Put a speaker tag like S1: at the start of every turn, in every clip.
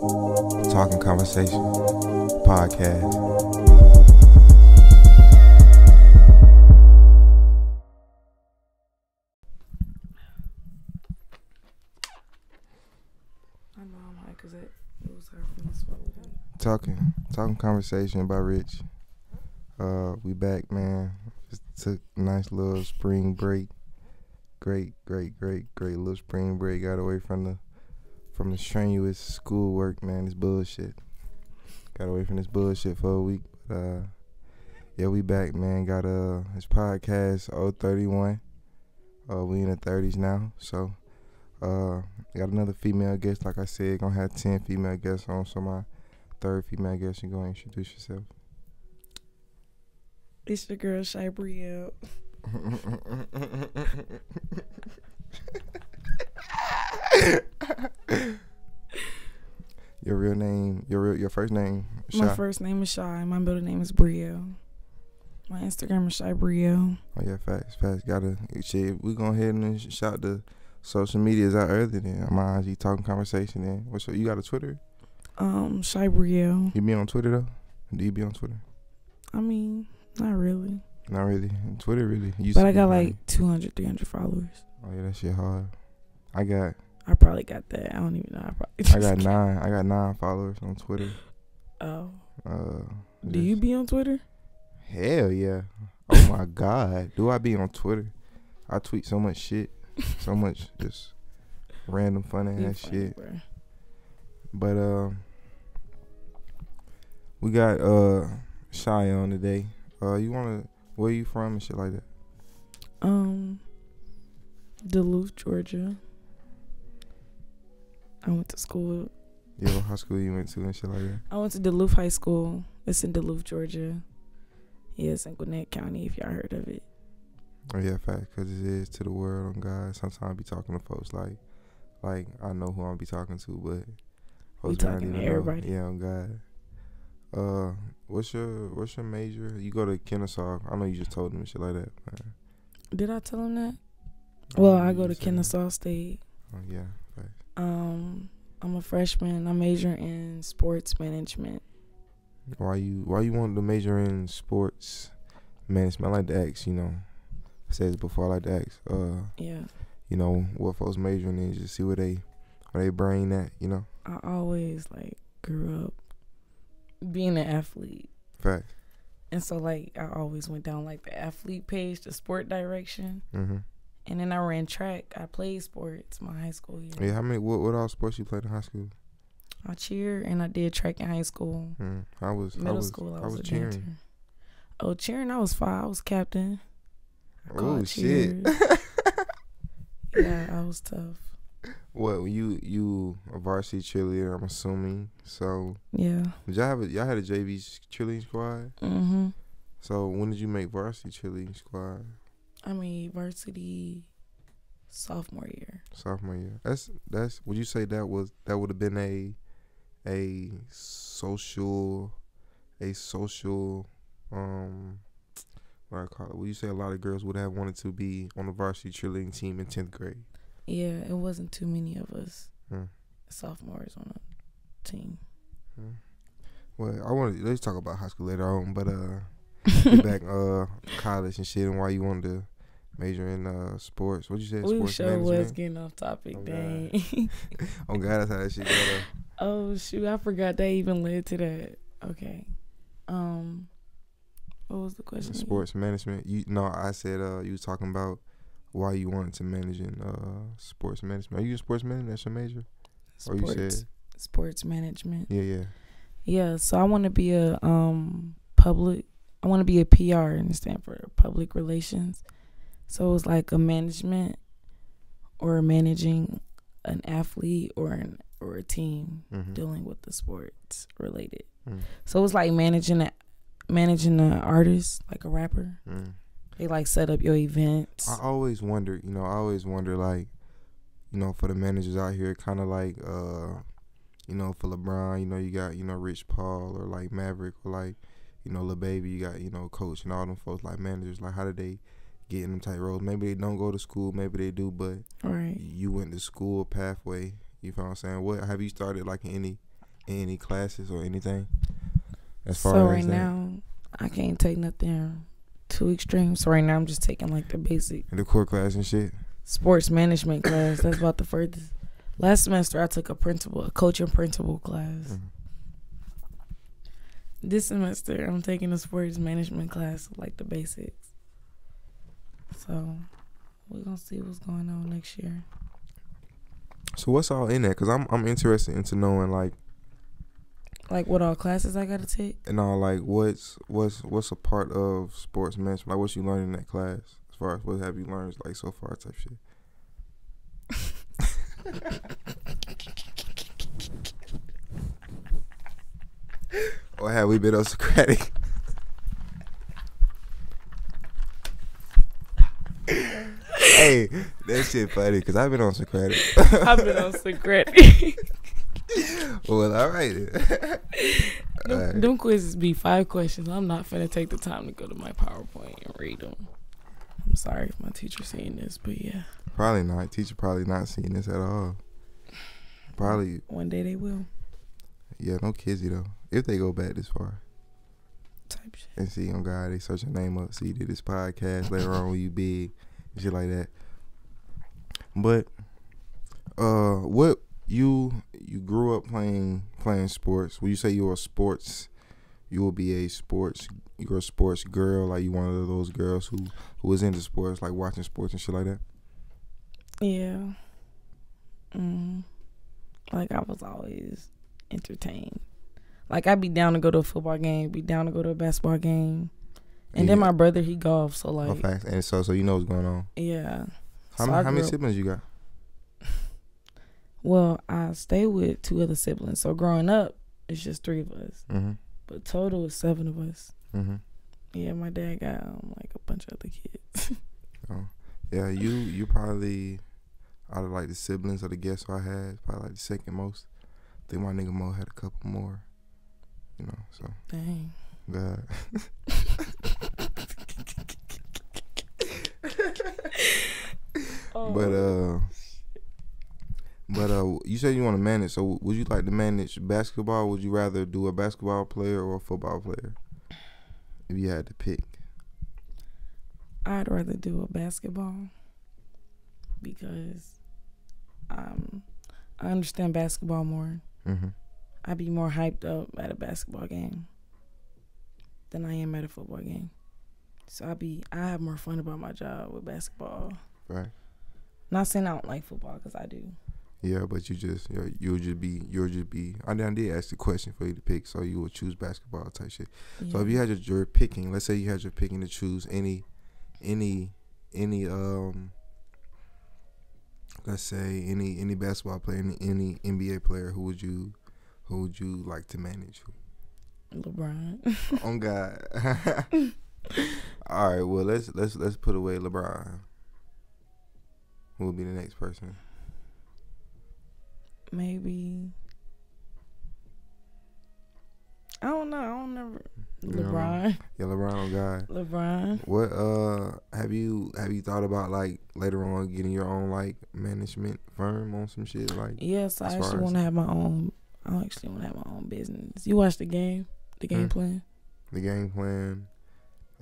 S1: Talking Conversation podcast.
S2: I know I'm high because it was her from this one.
S1: Talking Conversation by Rich. We back, man. Just took a nice little spring break. Great little spring break. Got away from the strenuous schoolwork, man. This bullshit. Got away from this bullshit for a week. But yeah, we back, man. Got this podcast 031. We in the 30s now, so got another female guest. Like I said, gonna have 10 female guests on. So my third female guest, you gonna introduce yourself.
S2: It's your girl Shai Breyele.
S1: Your real name, your first name, Shai?
S2: My first name is Shai. My middle name is Breyele. My Instagram is Shai Breyele.
S1: Oh yeah, facts. Gotta shit. We go ahead and shout the social medias out earlier. Then my IG Talking Conversation. Then what's you got a Twitter?
S2: Shai Breyele.
S1: You be on Twitter though? Do you be on Twitter?
S2: I mean, not really.
S1: Not really. Twitter really.
S2: But I got like 200, 300 followers.
S1: Oh yeah, that shit hard. I
S2: probably got that. I don't even know.
S1: I got 9. I got 9 followers on Twitter.
S2: Oh. Do you be on Twitter?
S1: Hell yeah. Oh my God. Do I be on Twitter? I tweet so much shit. So much just random funny ass shit. Bro. But we got Shai on today. Where you from and shit like that?
S2: Duluth, Georgia. I went to school.
S1: Yeah, what high school you went to and shit like that?
S2: I went to Duluth High School. It's in Duluth, Georgia. Yeah, it's in Gwinnett County, if y'all heard of it.
S1: Oh yeah, fact, because it is to the world on God. Sometimes I be talking to folks like I know who I'm be talking to, but
S2: we talking to everybody.
S1: Yeah, on God. What's your major? You go to Kennesaw. I know you just told them and shit like that. Man.
S2: Did I tell him that? Well, I go to Kennesaw State.
S1: Oh yeah. Right.
S2: I'm a freshman. I major in sports management.
S1: Why you want to major in sports management? I like to ask, I said this before, I like to ask,
S2: yeah.
S1: What folks majoring in, just see where they brain at,
S2: I always grew up being an athlete.
S1: Fact.
S2: And so I always went down the athlete page, the sport direction.
S1: Mm-hmm. And
S2: then I ran track. I played sports my high school year.
S1: Yeah, what all sports you played in high school?
S2: I cheered and I did track in high school.
S1: Middle school, I was a cheering. Dancer.
S2: Oh, cheering, I was 5. I was captain.
S1: Oh shit!
S2: Yeah, I was tough.
S1: What, you a varsity cheerleader? I'm assuming. So
S2: yeah.
S1: Y'all had a JV cheerleading squad?
S2: Mm-hmm.
S1: So when did you make varsity cheerleading squad?
S2: I mean, varsity sophomore year.
S1: Sophomore year. That's. Would you say that would have been a social what I call it? Would you say a lot of girls would have wanted to be on the varsity cheerleading team in 10th grade?
S2: Yeah, it wasn't too many of us sophomores on a team.
S1: Well, let's talk about high school later on, but get back college and shit and why you wanted to major in sports. What'd you say?
S2: We
S1: sports
S2: sure
S1: management?
S2: Was getting off topic,
S1: oh,
S2: dang.
S1: Oh God, that's how that shit go though.
S2: Oh shoot, I forgot that even led to that. Okay. What was the question?
S1: Sports management. I said you was talking about why you wanted to manage in sports management. Are you a sports management? That's your major?
S2: Sports. Or you said sports management.
S1: Yeah.
S2: Yeah, so I want to be a I want to be a PR, and stand for public relations. So it was a management or managing an athlete or a team dealing with the sports related. So it was managing an artist, like a rapper. They set up your events.
S1: I always wonder, for the managers out here, kind of for LeBron, you got, Rich Paul or Maverick or Lil Baby, you got, Coach and all them folks managers. How did they get in them tight roles? Maybe they don't go to school, maybe they do, but
S2: right.
S1: You went to school pathway. You feel what I'm saying? What have you started in any classes or anything? As
S2: So
S1: far
S2: right
S1: as that,
S2: now, I can't take nothing too extreme. So right now, I'm just taking like the basic
S1: in the core class and shit.
S2: sports management class. That's about the furthest. Last semester, I took a coaching principal class.
S1: Mhm.
S2: This semester, I'm taking a sports management class, like the basics. So we're gonna see what's going on next year.
S1: So what's all in that? Cause I'm interested into knowing like
S2: Like what all classes I gotta take?
S1: and all like what's a part of sports management, like what you learned in that class as far as what have you learned like so far type shit. Or have we been on Socratic? Hey, that shit funny because I've been on Socratic.
S2: I've been on Socratic.
S1: Well, all right.
S2: Them quizzes be 5 questions. I'm not finna take the time to go to my PowerPoint and read them. I'm sorry if my teacher's seeing this, but yeah.
S1: Probably not. Teacher probably not seeing this at all. Probably.
S2: One day they will.
S1: Yeah, no kizzy though. If they go back this far.
S2: Type shit.
S1: And see, on God, they search your name up. See, you did this podcast later on when you big. And shit like that. But, what you grew up playing sports. When you say you're a sports, you will be a sports. You're a sports girl, like you one of those girls who was into sports, like watching sports and shit like that.
S2: Yeah. Like I was always entertained. Like I'd be down to go to a football game, be down to go to a basketball game. And then my brother, he golfs, so like.
S1: Oh, facts. And so you know what's going on.
S2: Yeah.
S1: How many siblings you got?
S2: Well, I stay with 2 other siblings. So growing up, it's just 3 of us.
S1: Mm-hmm.
S2: But total is 7 of us.
S1: Mm-hmm.
S2: Yeah, my dad got like a bunch of other kids.
S1: Oh, yeah. You probably out of like the siblings or the guests I had, probably like the second most. I think my nigga Mo had a couple more. You know, so.
S2: Dang.
S1: God.
S2: Oh.
S1: But you said you want to manage. So would you like to manage basketball? Would you rather do a basketball player or a football player? If you had to pick.
S2: I'd rather do a basketball because I understand basketball more.
S1: Mm-hmm.
S2: I'd be more hyped up at a basketball game than I am at a football game. So I have more fun about my job with basketball.
S1: Right.
S2: Not saying I don't like football because I do.
S1: Yeah, but you'll just be. I did ask the question for you to pick, so you would choose basketball type shit.
S2: Yeah.
S1: So if you had your picking, let's say you had your picking to choose any let's say any basketball player, any NBA player, who would you like to manage?
S2: LeBron.
S1: Oh God. All right, well let's put away LeBron. Who will be the next person?
S2: Maybe. I don't know. I don't never. LeBron.
S1: Yeah, LeBron. Oh God.
S2: LeBron.
S1: What have you thought about like later on getting your own like management firm on some shit like?
S2: Yes, I actually want to have my own. I actually want to have my own business. You watch the game plan.
S1: The game plan.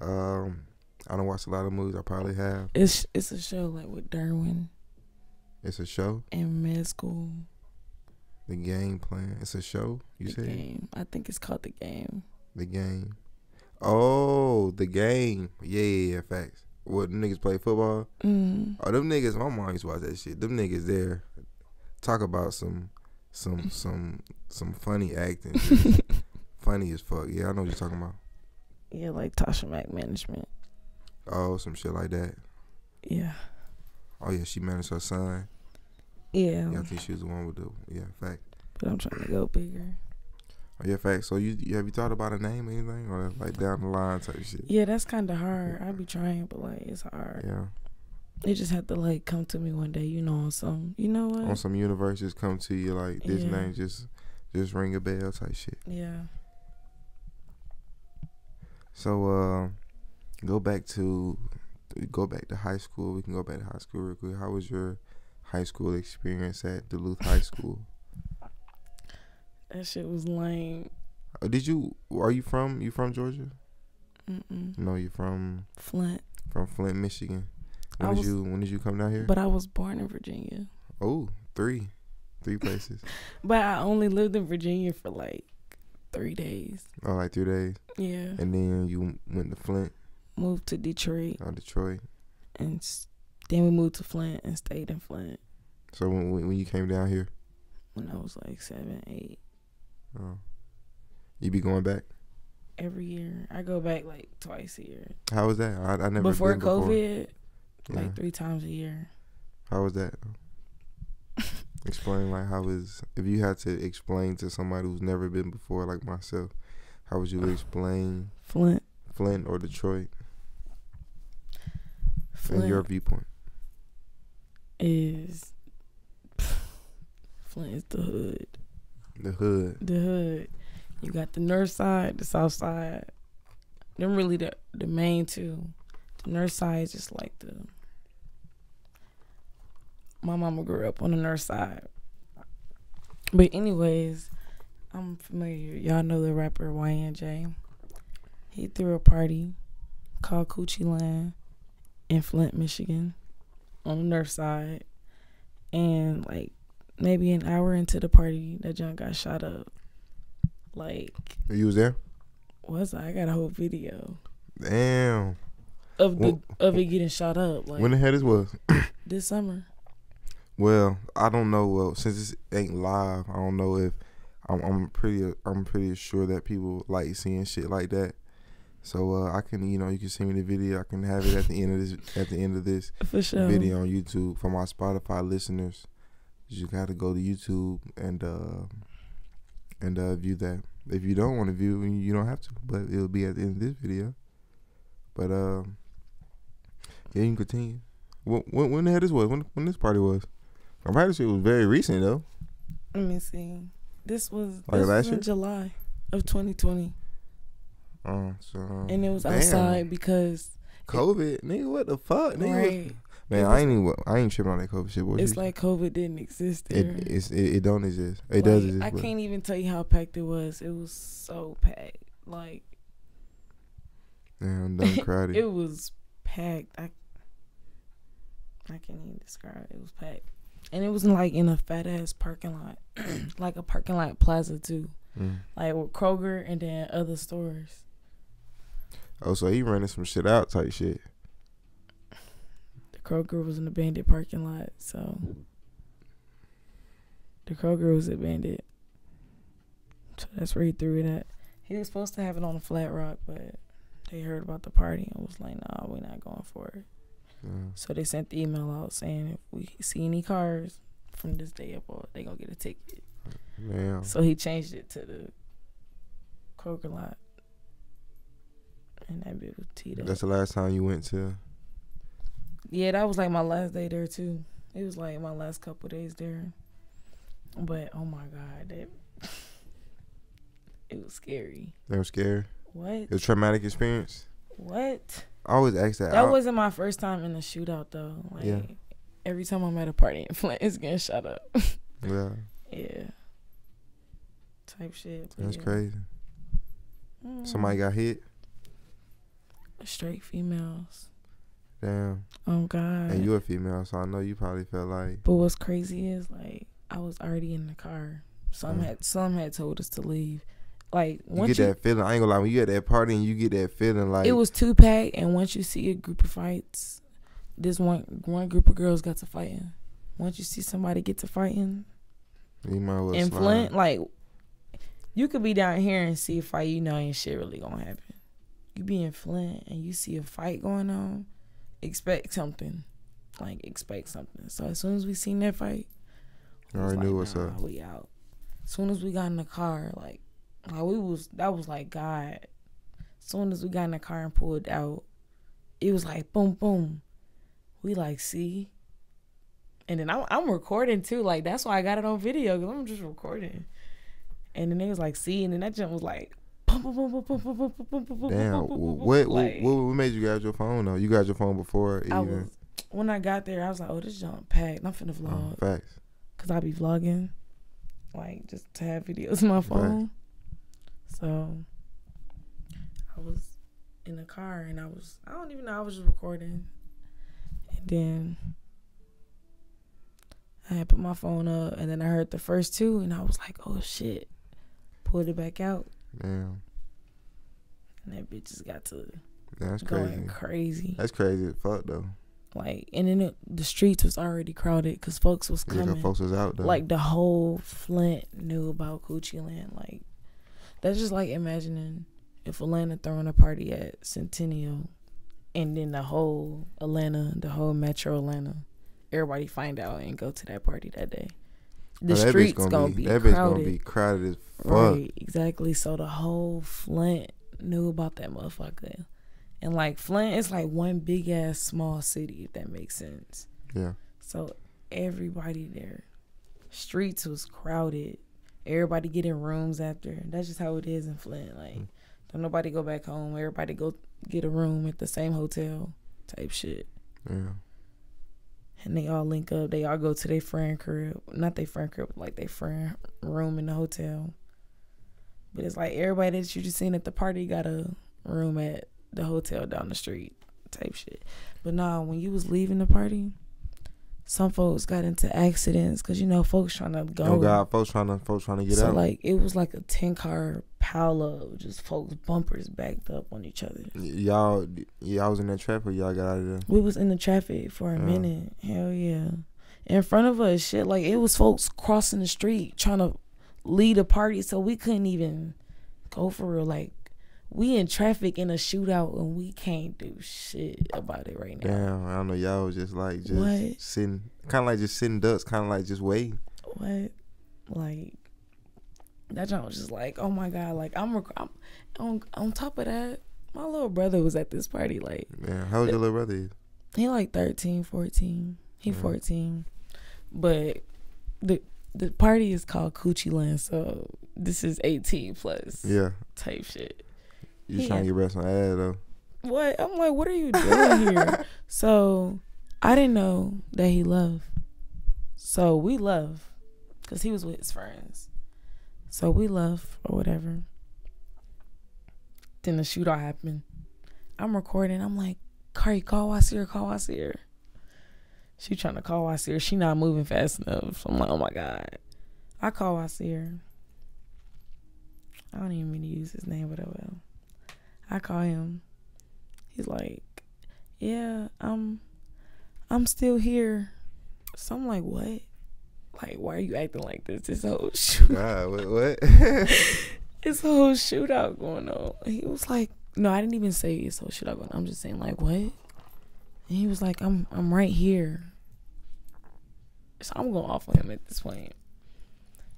S1: I don't watch a lot of movies. I probably have.
S2: It's a show like with Derwin.
S1: It's a show.
S2: In med school.
S1: The game plan. It's a show. You said.
S2: Game. I think it's called The Game.
S1: The Game. Oh, The Game. Yeah. Facts. What, them niggas play football?
S2: Mm.
S1: Oh, them niggas. My mom used to watch that shit. Them niggas there. Talk about some funny acting. Funny as fuck. Yeah, I know what you're talking about.
S2: Yeah, like Tasha Mack management.
S1: Oh, some shit like that.
S2: Yeah.
S1: Oh yeah, she managed her son.
S2: Yeah.
S1: Yeah, I think she was the one with the fact.
S2: But I'm trying to go bigger.
S1: Oh yeah, fact. So you have you thought about a name or anything, or like down the line type shit?
S2: Yeah, that's kind of hard. I be trying, but like it's hard.
S1: Yeah.
S2: It just had to like come to me one day, on some, what?
S1: On some universe, just come to you like this name, just ring a bell type shit.
S2: Yeah.
S1: So go back to high school. We can go back to high school real quick. How was your high school experience at Duluth High School?
S2: That shit was lame.
S1: Are you from Georgia?
S2: Mm-mm.
S1: No, you from
S2: Flint.
S1: From Flint, Michigan. When did you come down here?
S2: But I was born in Virginia.
S1: Oh, three places.
S2: But I only lived in Virginia for like 3 days.
S1: Oh, like 3 days.
S2: Yeah.
S1: And then you went to Flint.
S2: Moved to Detroit.
S1: Oh, Detroit.
S2: And then we moved to Flint and stayed in Flint.
S1: So when you came down here?
S2: When I was like 7, 8.
S1: Oh. You be going back?
S2: Every year. I go back like twice a year.
S1: How was that? I never
S2: before
S1: been before.
S2: COVID,
S1: Yeah.
S2: like 3 times a year.
S1: How was that? Explain, like, if you had to explain to somebody who's never been before, like myself, how would you explain
S2: Flint
S1: or Detroit in your viewpoint?
S2: is Flint is the hood.
S1: The hood.
S2: The hood. You got the north side, the south side. Them really the main two. The north side is just like my mama grew up on the north side. But anyways, I'm familiar. Y'all know the rapper YNJ. He threw a party called Coochie Land in Flint, Michigan on the north side. And like maybe an hour into the party, that junk got shot up. Like,
S1: you was there?
S2: Was I got a whole video.
S1: Damn.
S2: Of it getting shot up. Like,
S1: when the hell this was?
S2: This summer.
S1: Well, I don't know. Well, since this ain't live, I don't know if I'm pretty sure that people like seeing shit like that. So I can, you can send me the video. I can have it at the end of this
S2: For sure.
S1: video on YouTube. For my Spotify listeners, you gotta go to YouTube and view that. If you don't want to view, you don't have to. But it'll be at the end of this video. But yeah, you can continue. When the hell this was? When this party was? I'm pretty sure it was very recent though.
S2: Let me see. This was
S1: last year?
S2: in July of 2020.
S1: And
S2: it was outside because
S1: COVID, nigga. What the fuck, nigga?
S2: Right.
S1: Man, I ain't tripping on that COVID shit.
S2: It's like COVID didn't exist there.
S1: It don't exist. It does exist.
S2: I can't even tell you how packed it was. It was so packed. Like,
S1: damn, done cried.
S2: It was packed. I can't even describe it. It was packed. And it was like in a fat ass parking lot. Like a parking lot plaza too. Like with Kroger and then other stores.
S1: Oh, so he running some shit out type shit.
S2: The Kroger was an abandoned parking lot, so the Kroger was abandoned. So that's where he threw it at. He was supposed to have it on a flat rock, but they heard about the party and was like, nah, we're not going for it. So they sent the email out saying if we see any cars from this day up, they gonna get a ticket.
S1: Damn.
S2: So he changed it to the Kroger lot. And that bit was teed up.
S1: That's the last time you went to?
S2: Yeah, that was like my last day there too. It was like my last couple of days there. But oh my God, it was scary.
S1: They were scared?
S2: What?
S1: It was a traumatic experience?
S2: What?
S1: I always ask that.
S2: That wasn't my first time in a shootout though. Like,
S1: yeah.
S2: Every time I'm at a party in Flint, it's getting shot up.
S1: Yeah.
S2: Yeah. Type shit.
S1: That's crazy. Somebody got hit?
S2: Straight females.
S1: Damn.
S2: Oh God.
S1: And you're a female, so I know you probably felt like.
S2: But what's crazy is like I was already in the car. Some had told us to leave. Like once
S1: you get that feeling. I ain't gonna lie. When you at that party and you get that feeling, like
S2: it was 2 packed, and once you see a group of fights, this one group of girls got to fighting. Once you see somebody get to fighting,
S1: you might well
S2: in
S1: slide.
S2: Flint, like you could be down here and see a fight, ain't shit really gonna happen. You be in Flint and you see a fight going on, expect something. So as soon as we seen that fight,
S1: I already knew what's up.
S2: We out. As soon as we got in the car, that was like God. As soon as we got in the car and pulled out, it was like boom, boom. We like see, and then I'm recording too. Like that's why I got it on video because I'm just recording. And then they was like see, and then that jump was like boom, boom, boom, boom, boom, boom, boom, boom, boom, boom.
S1: Damn. What made you grab your phone though? You got your phone before even.
S2: When I got there, I was like, oh, this jump packed. I'm finna vlog.
S1: Facts.
S2: Cause I be vlogging. like just to have videos on my phone. Right. So I was in the car and I don't even know, I was just recording. And then I had put my phone up and then I heard the first two and I was like, oh shit. Pulled it back out.
S1: Damn.
S2: And that bitch just got to
S1: that's
S2: going
S1: crazy. That's crazy as fuck though.
S2: Like, and then the streets was already crowded because folks was coming.
S1: Yeah, folks was out though.
S2: Like the whole Flint knew about Coochie Land. Like, that's just like imagining if Atlanta throwing a party at Centennial and then the whole Atlanta, the whole metro Atlanta, everybody find out and go to that party that day. The streets gonna be crowded. That bitch gonna be
S1: crowded as fuck.
S2: Right, exactly. So the whole Flint knew about that motherfucker. And like Flint is like one big ass small city, if that makes sense.
S1: Yeah.
S2: So everybody there, streets was crowded. Everybody getting rooms after. That's just how it is in Flint. Like, don't nobody go back home. Everybody go get a room at the same hotel type shit.
S1: Yeah.
S2: And they all link up. They all go to their friend crib. Not their friend crib, like their friend room in the hotel. But it's like everybody that you just seen at the party got a room at the hotel down the street type shit. But nah, when you was leaving the party, some folks got into accidents because, you know, folks trying to go.
S1: Oh God, folks trying to get out.
S2: So like it was like a 10-car pile of just folks bumpers backed up on each other.
S1: Y'all was in that traffic. Y'all got out of there.
S2: We was in the traffic for a minute. Hell yeah. In front of us, shit, like it was folks crossing the street trying to lead a party, so we couldn't even go for real. Like, we in traffic in a shootout and we can't do shit about it right now.
S1: Damn, I don't know. Y'all was just sitting, kind of like just sitting ducks, kind of like just waiting.
S2: What? Like, that joint was just like, oh my God. Like, I'm on top of that, my little brother was at this party. Like,
S1: yeah, how old your little brother?
S2: He like 13, 14. He 14. But the party is called Coochie Land, so this is 18 plus.
S1: Yeah.
S2: Type shit.
S1: You trying to get rest on ass though.
S2: What? I'm like, what are you doing here? So I didn't know that he left. So we left because he was with his friends. So we left or whatever. Then the shootout happened. I'm recording. I'm like, Kari, call Wasir. She trying to call Wasir. She not moving fast enough. So I'm like, oh my God. I call Wasir. I don't even mean to use his name, but I will. I call him. He's like, yeah, I'm still here. So I'm like, what? Like, why are you acting like this? This whole shootout.
S1: God, what?
S2: It's a whole shootout going on. And he was like, no, I didn't even say it's a whole shootout going on. I'm just saying, like, what? And he was like, I'm right here. So I'm going off on him at this point.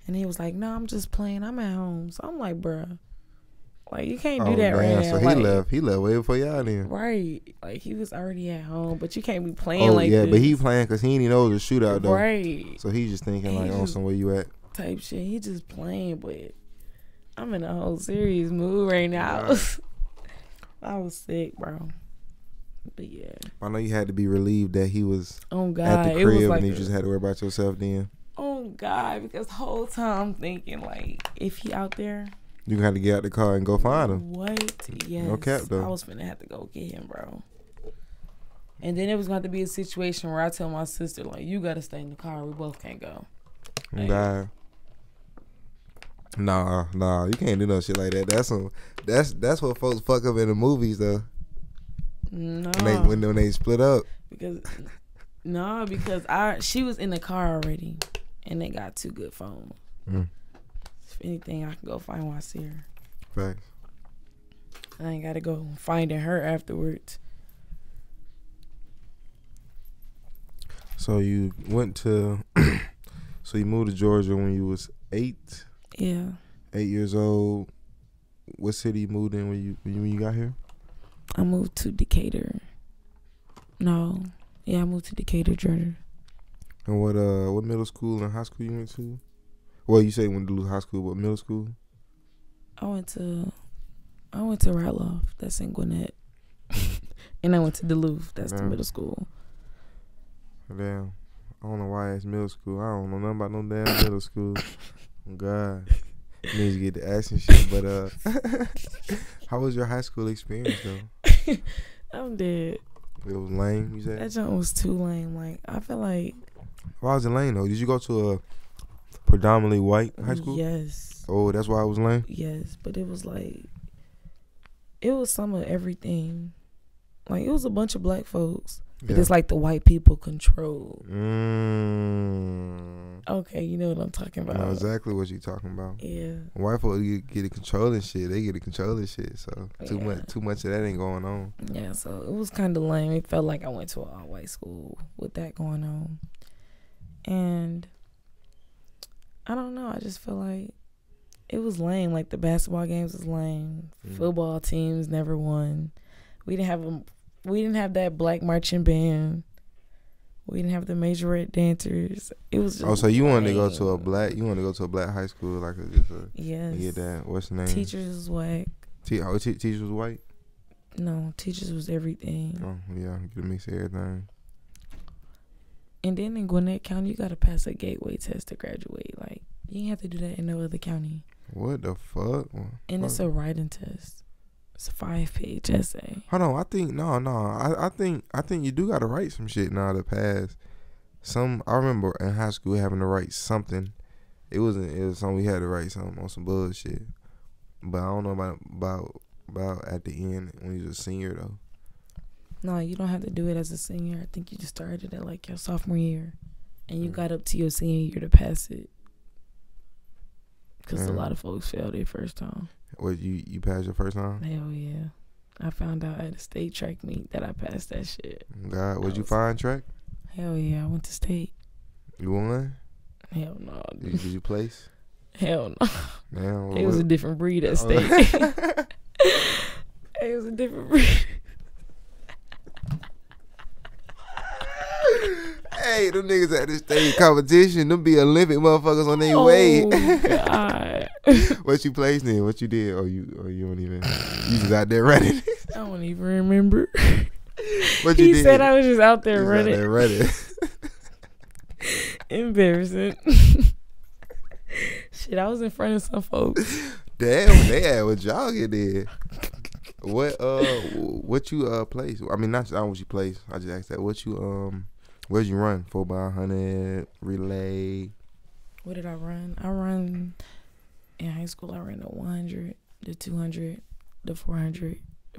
S2: And he was like, no, I'm just playing. I'm at home. So I'm like, bruh. Like, you can't do that right now.
S1: So he left way before y'all then.
S2: Right. Like, he was already at home, but you can't be playing like this.
S1: But he playing because he didn't know it was a shootout, though.
S2: Right.
S1: So he just thinking, like, oh, somewhere you at.
S2: Type shit. He just playing, but I'm in a whole serious mood right now. Right. I was sick, bro. But, yeah.
S1: I know you had to be relieved that he was at the crib
S2: it was like
S1: and you just had to worry about yourself then.
S2: Oh, God. Because the whole time I'm thinking, like, if he out there,
S1: you had to get out the car and go find him.
S2: What? Yes.
S1: No cap, though.
S2: I was finna have to go get him, bro. And then it was going to be a situation where I tell my sister, like, you got to stay in the car. We both can't go. Like,
S1: nah, you can't do no shit like that. That's what folks fuck up in the movies, though.
S2: No.
S1: When they split up.
S2: Because she was in the car already, and they got 2 good phones. If anything, I can go find Wasir.
S1: Right.
S2: I ain't got to go finding her afterwards.
S1: So you went to, so you moved to Georgia when you was 8?
S2: Yeah.
S1: 8 years old. What city you moved in when you got here?
S2: I moved to Decatur. No. Yeah, I moved to Decatur, Georgia.
S1: And what middle school and high school you went to? Well, you say you went to high school, but middle school?
S2: I went to Ratloff. That's in Gwinnett. And I went to Duluth. That's the middle school.
S1: Damn. I don't know why it's middle school. I don't know nothing about no damn middle school. God. Need to get the ass and shit, but how was your high school experience though?
S2: I'm dead.
S1: It was lame, you said?
S2: That jump was too lame. Like, I feel like.
S1: Why was it lame though? Did you go to a predominantly white high school?
S2: Yes.
S1: Oh, that's why it was lame?
S2: Yes, but it was like, it was some of everything. Like, it was a bunch of black folks, but it's like the white people control. Okay, you know what I'm talking about.
S1: I know exactly what you're talking about.
S2: Yeah.
S1: White folks get to controlling shit. They get to controlling shit. So too much of that ain't going on.
S2: Yeah, so it was kind of lame. It felt like I went to an all-white school with that going on. And I don't know. I just feel like it was lame. Like, the basketball games was lame. Football teams never won. We didn't have that black marching band. We didn't have the majorette dancers. It was just
S1: so you wanted to go to a black high school, like
S2: yes.
S1: Get that. What's the name?
S2: Teachers was whack.
S1: Teachers was white?
S2: No, teachers was everything.
S1: Oh yeah, get a mix of everything.
S2: And then in Gwinnett County, you gotta pass a gateway test to graduate. Like, you ain't have to do that in no other county.
S1: What the fuck?
S2: And it's a writing test. It's a 5-page essay.
S1: Hold on, I think you do gotta write some shit now to pass. I remember in high school having to write something. It was something we had to write something on some bullshit. But I don't know about at the end when you was a senior though.
S2: No, you don't have to do it as a senior. I think you just started at like your sophomore year, and you got up to your senior year to pass it. Because a lot of folks failed their first time.
S1: What, you passed your first time?
S2: Hell yeah. I found out at a state track meet that I passed that shit.
S1: God, would you find track?
S2: Hell yeah, I went to state.
S1: You won?
S2: Hell no.
S1: Did you place?
S2: Hell no.
S1: Man,
S2: it was a different breed at state. It was a different breed.
S1: Hey, them niggas at this state competition, them be Olympic motherfuckers on their way.
S2: God.
S1: What you placed in? What you did? You don't even. You just out there running.
S2: I don't even remember.
S1: What you
S2: he
S1: did?
S2: said I was just out there running.
S1: Out there running.
S2: Embarrassing. Shit, I was in front of some folks.
S1: Damn, they had what y'all get there. What you placed? I mean, not what you placed. I just asked that. What you where'd you run? 4x100 relay.
S2: What did I run? I run in high school. I ran the 100, the 200, the 400.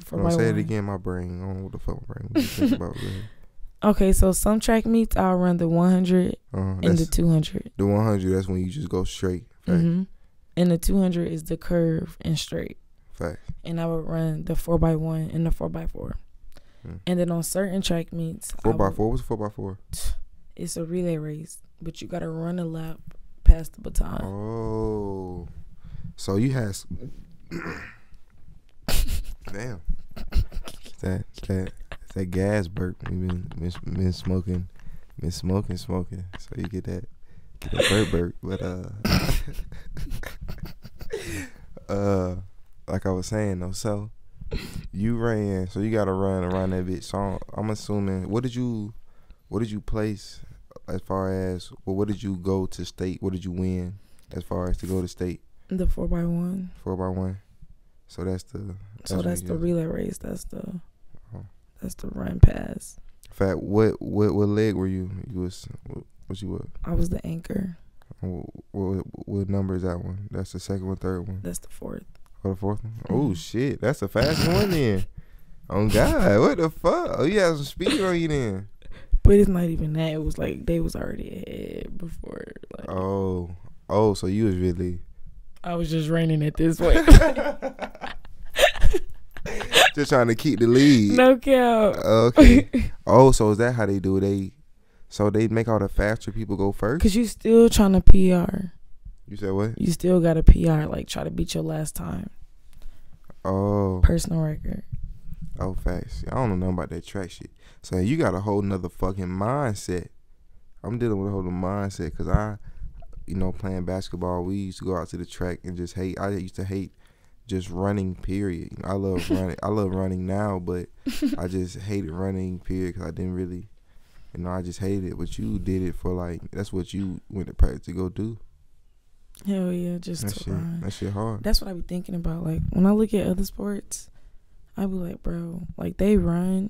S1: Don't say it again. My brain. I don't know what the fuck my brain. What you think about really?
S2: Okay, so some track meets I'll run the 100 and the 200.
S1: The 100, that's when you just go straight.
S2: Mm-hmm. And the 200 is the curve and straight.
S1: Fact.
S2: And I would run the 4x1 and the 4x4. And then on certain track meets,
S1: 4x4. What's 4x4?
S2: It's a relay race, but you gotta run a lap past the baton.
S1: Oh, so you had damn. That gas burp. We've been smoking. So you get that burp. But like I was saying though, so you ran. So you gotta run around that bitch. So I'm assuming. What did you place as far as? Well, what did you go to state? What did you win as far as to go to state?
S2: The 4x1.
S1: 4x1. So that's the
S2: relay race. That's the run pass.
S1: Fat. What leg were you? I was the
S2: anchor.
S1: What number is that one? That's the second one, third one.
S2: That's the fourth.
S1: Oh, the fourth one. Oh shit, that's a fast one then. Oh God, what the fuck? Oh, you had some speed on you then.
S2: But it's not even that. It was like they was already ahead before. Like,
S1: oh, so you was really.
S2: I was just running it this way.
S1: Just trying to keep the lead.
S2: No cap.
S1: Okay. Oh, so is that how they do it? So they make all the faster people go first?
S2: Cause you still trying to PR.
S1: You said what?
S2: You still got to PR, like try to beat your last time.
S1: Oh.
S2: Personal record.
S1: Oh, facts. I don't know nothing about that track shit. So you got a whole nother fucking mindset. I'm dealing with a whole nother mindset because playing basketball, we used to go out to the track and just hate. I used to hate just running, period. I love running. I love running now, but I just hated running, period, because I didn't really, I just hated it. But you did it for that's what you went to practice to go do.
S2: Hell yeah, just to run.
S1: That shit hard.
S2: That's what I be thinking about. Like when I look at other sports, I be like, bro, like they run,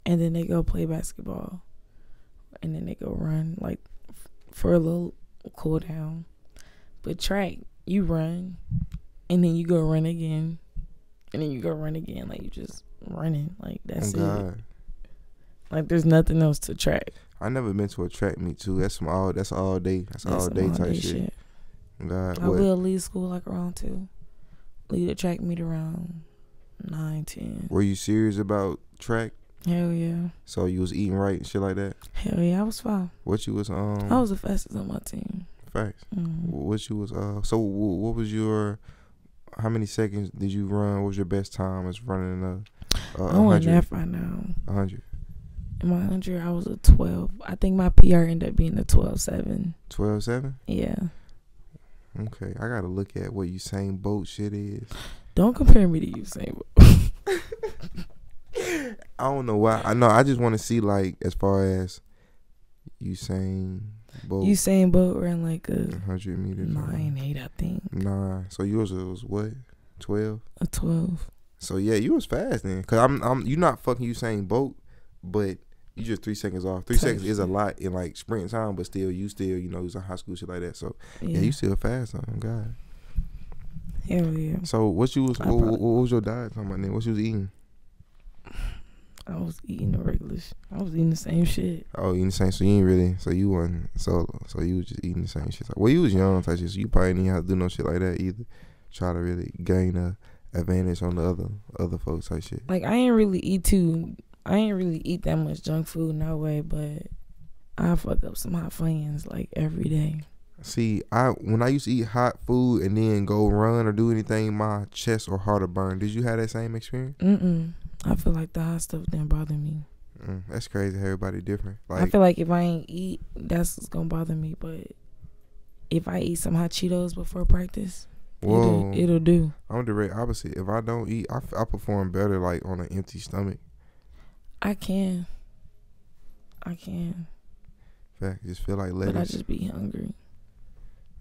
S2: and then they go play basketball, and then they go run like for a little cool down. But track, you run, and then you go run again, and then you go run again. Like you just running. Like that's it. Like there's nothing else to track.
S1: I never been to a track meet too. That's all day. That's all day type shit. God,
S2: I will leave school like around 2. Leave the track meet around 9, 10.
S1: Were you serious about track?
S2: Hell yeah.
S1: So you was eating right and shit like that?
S2: Hell yeah, I was fine.
S1: What you was
S2: I was the fastest on my team.
S1: Facts. What you was so what was your, how many seconds did you run? What was your best time as running
S2: I want that right now.
S1: 100.
S2: In my 100, I was a 12. I think my PR ended up being a 12.7.
S1: 12.7?
S2: Yeah.
S1: Okay, I gotta look at what Usain Bolt shit is.
S2: Don't compare me to Usain Bolt.
S1: I don't know why. I just want to see like as far as Usain Bolt.
S2: Usain Bolt ran like a
S1: 100 meters.
S2: 9.8, I think.
S1: 9. So yours was what? 12.
S2: A 12.
S1: So yeah, you was fast then. Cause I'm you not fucking Usain Bolt, but you just 3 seconds off. 3 seconds is a lot in like sprint time, but still, you was in high school shit like that. So yeah, you still fast on God.
S2: Hell yeah.
S1: So what was your diet talking about then? What you was eating?
S2: I was eating the regular shit. I was eating the same shit.
S1: Oh, eating the same. So you ain't really. So you wasn't. So you was just eating the same shit. Well, you was young type shit. So you probably didn't have to do no shit like that either. Try to really gain a advantage on the other folks type shit.
S2: Like I ain't really eat that much junk food, no way, but I fuck up some hot Funyuns like every day.
S1: See, when I used to eat hot food and then go run or do anything, my chest or heart would burn. Did you have that same experience?
S2: I feel like the hot stuff didn't bother me.
S1: That's crazy. Everybody different. Like,
S2: I feel like if I ain't eat, that's what's gonna bother me. But if I eat some hot Cheetos before practice, it'll do.
S1: I'm the direct opposite. If I don't eat, I perform better like on an empty stomach.
S2: I can.
S1: Fact, just feel like lettuce.
S2: But I just be hungry.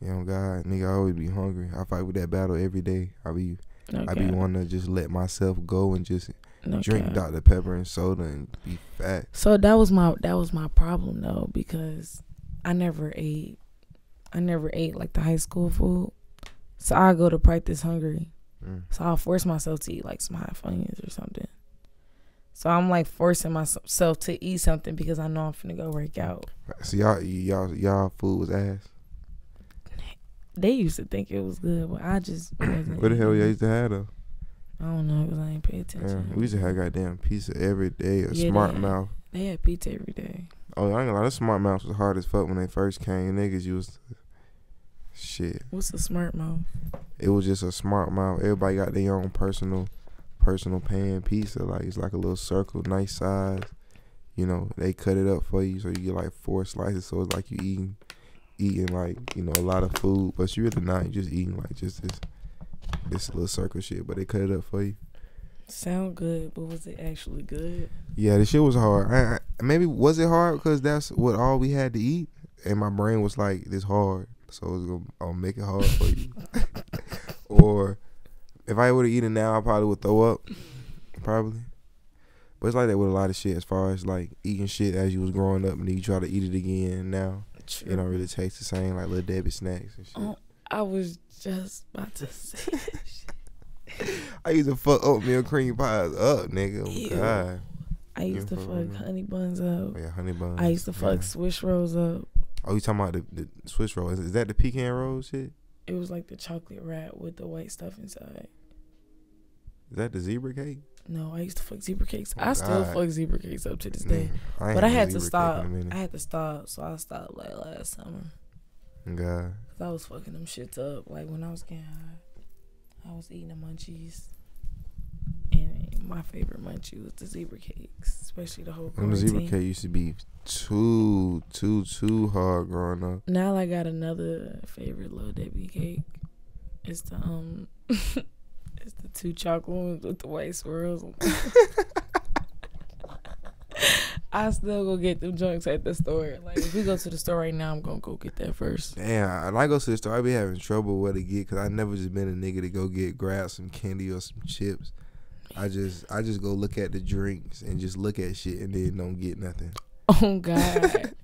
S1: Yeah, God, nigga, I always be hungry. I fight with that battle every day. I be wanting to just let myself go and just drink Dr. Pepper and soda and be fat.
S2: So that was my problem though, because I never ate like the high school food. So I go to practice hungry. So I'll force myself to eat like some hot Funyuns or something. So I'm like forcing myself to eat something because I know I'm finna go work out.
S1: So y'all food was ass.
S2: They used to think it was good, but I just wasn't.
S1: What the hell y'all used to have though?
S2: I don't know because I ain't pay attention.
S1: We used to have goddamn pizza every day. Smart Mouth.
S2: They had pizza every day.
S1: Oh, I ain't gonna lie. The Smart Mouth was hard as fuck when they first came. Niggas used shit.
S2: What's a Smart Mouth?
S1: It was just a Smart Mouth. Everybody got their own personal pan pizza. Like it's like a little circle, nice size. You know, they cut it up for you so you get like 4 slices. So it's like you eating like, a lot of food, but you really not. You just eating like just this little circle shit, but they cut it up for you.
S2: Sound good, but was it actually good?
S1: Yeah, the shit was hard. Maybe was it hard because that's what all we had to eat, and my brain was like, this hard, so it's gonna make it hard for you. Or if I would have eaten now, I probably would throw up, probably. But it's like that with a lot of shit, as far as like eating shit as you was growing up, and then you try to eat it again now. True. It don't really taste the same, like Little Debbie snacks and shit.
S2: I was just about to say that shit.
S1: I used to fuck oatmeal cream pies up, nigga. Oh, God.
S2: I used to fuck honey buns up.
S1: Oh, yeah, honey buns.
S2: I used to fuck Swiss rolls up.
S1: Oh, you talking about the Swiss roll? Is that the pecan roll shit?
S2: It was like the chocolate wrap with the white stuff inside.
S1: Is that the zebra cake?
S2: No, I used to fuck zebra cakes. I still fuck zebra cakes up to this day. But I had to stop. So I stopped like last summer.
S1: God.
S2: Cause I was fucking them shits up. Like when I was getting high, I was eating the munchies. And my favorite munchie was the zebra cakes, especially the whole quarantine.
S1: The zebra cake used to be too hard growing up.
S2: Now I got another favorite Little Debbie cake. It's the it's the 2 chocolate ones with the white swirls. I still go get them joints at the store. Like, if we go to the store right now, I'm gonna go get that first.
S1: Damn, when I go to the store, I be having trouble what to get because I never just been a nigga to go grab some candy or some chips. I just go look at the drinks and just look at shit and then don't get nothing.
S2: Oh God.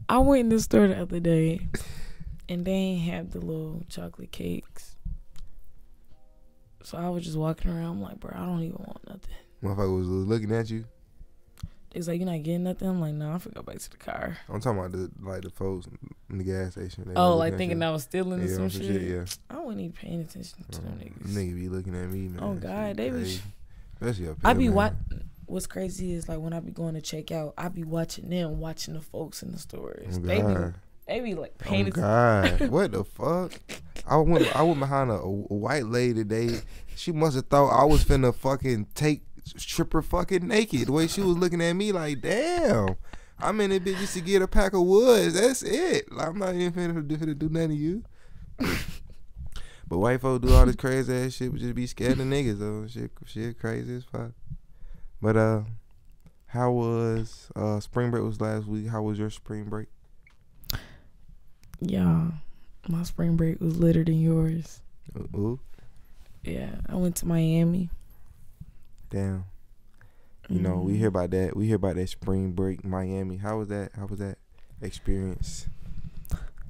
S2: I went in the store the other day and they ain't have the little chocolate cakes. So I was just walking around. I'm like, bro, I don't even want nothing.
S1: Motherfucker was looking at you.
S2: It's like, you're not getting nothing? I'm like, no, I'm finna go back to the car.
S1: I'm talking about the folks in the gas station.
S2: Oh, like thinking I was stealing or some shit?
S1: Yeah.
S2: I wasn't even paying attention to them niggas.
S1: Nigga be looking at me, man.
S2: Oh God, they be.
S1: Especially up here,
S2: I be watching. What's crazy is like when I be going to check out, I be watching them, watching the folks in the stores.
S1: Oh,
S2: they be like paying
S1: attention. God, what the fuck? I went behind a white lady today. She must have thought I was finna fucking strip her fucking naked. The way she was looking at me, like, damn, I'm in it bitch just to get a pack of woods. That's it. Like, I'm not even finna do nothing to you. But white folk do all this crazy ass shit, but just be scared of niggas though. Shit crazy as fuck. But how was spring break was last week? How was your spring break?
S2: Yeah, my spring break was litter than yours.
S1: Ooh.
S2: Yeah, I went to Miami.
S1: Damn. You know, we hear about that. We hear about that spring break, Miami. How was that? How was that experience?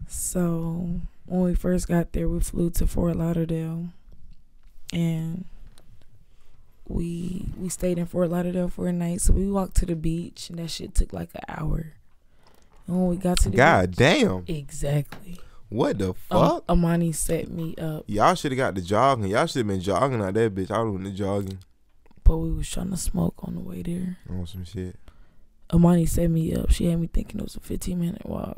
S2: So when we first got there, we flew to Fort Lauderdale, and we stayed in Fort Lauderdale for a night. So we walked to the beach, and that shit took like an hour. And when we got to the beach,
S1: damn.
S2: Exactly.
S1: What the fuck?
S2: Amani set me up.
S1: Y'all should have got the jogging. Y'all should have been jogging out that bitch. I would have been jogging.
S2: But we was trying to smoke on the way there.
S1: On some shit.
S2: Amani set me up. She had me thinking it was a 15-minute walk.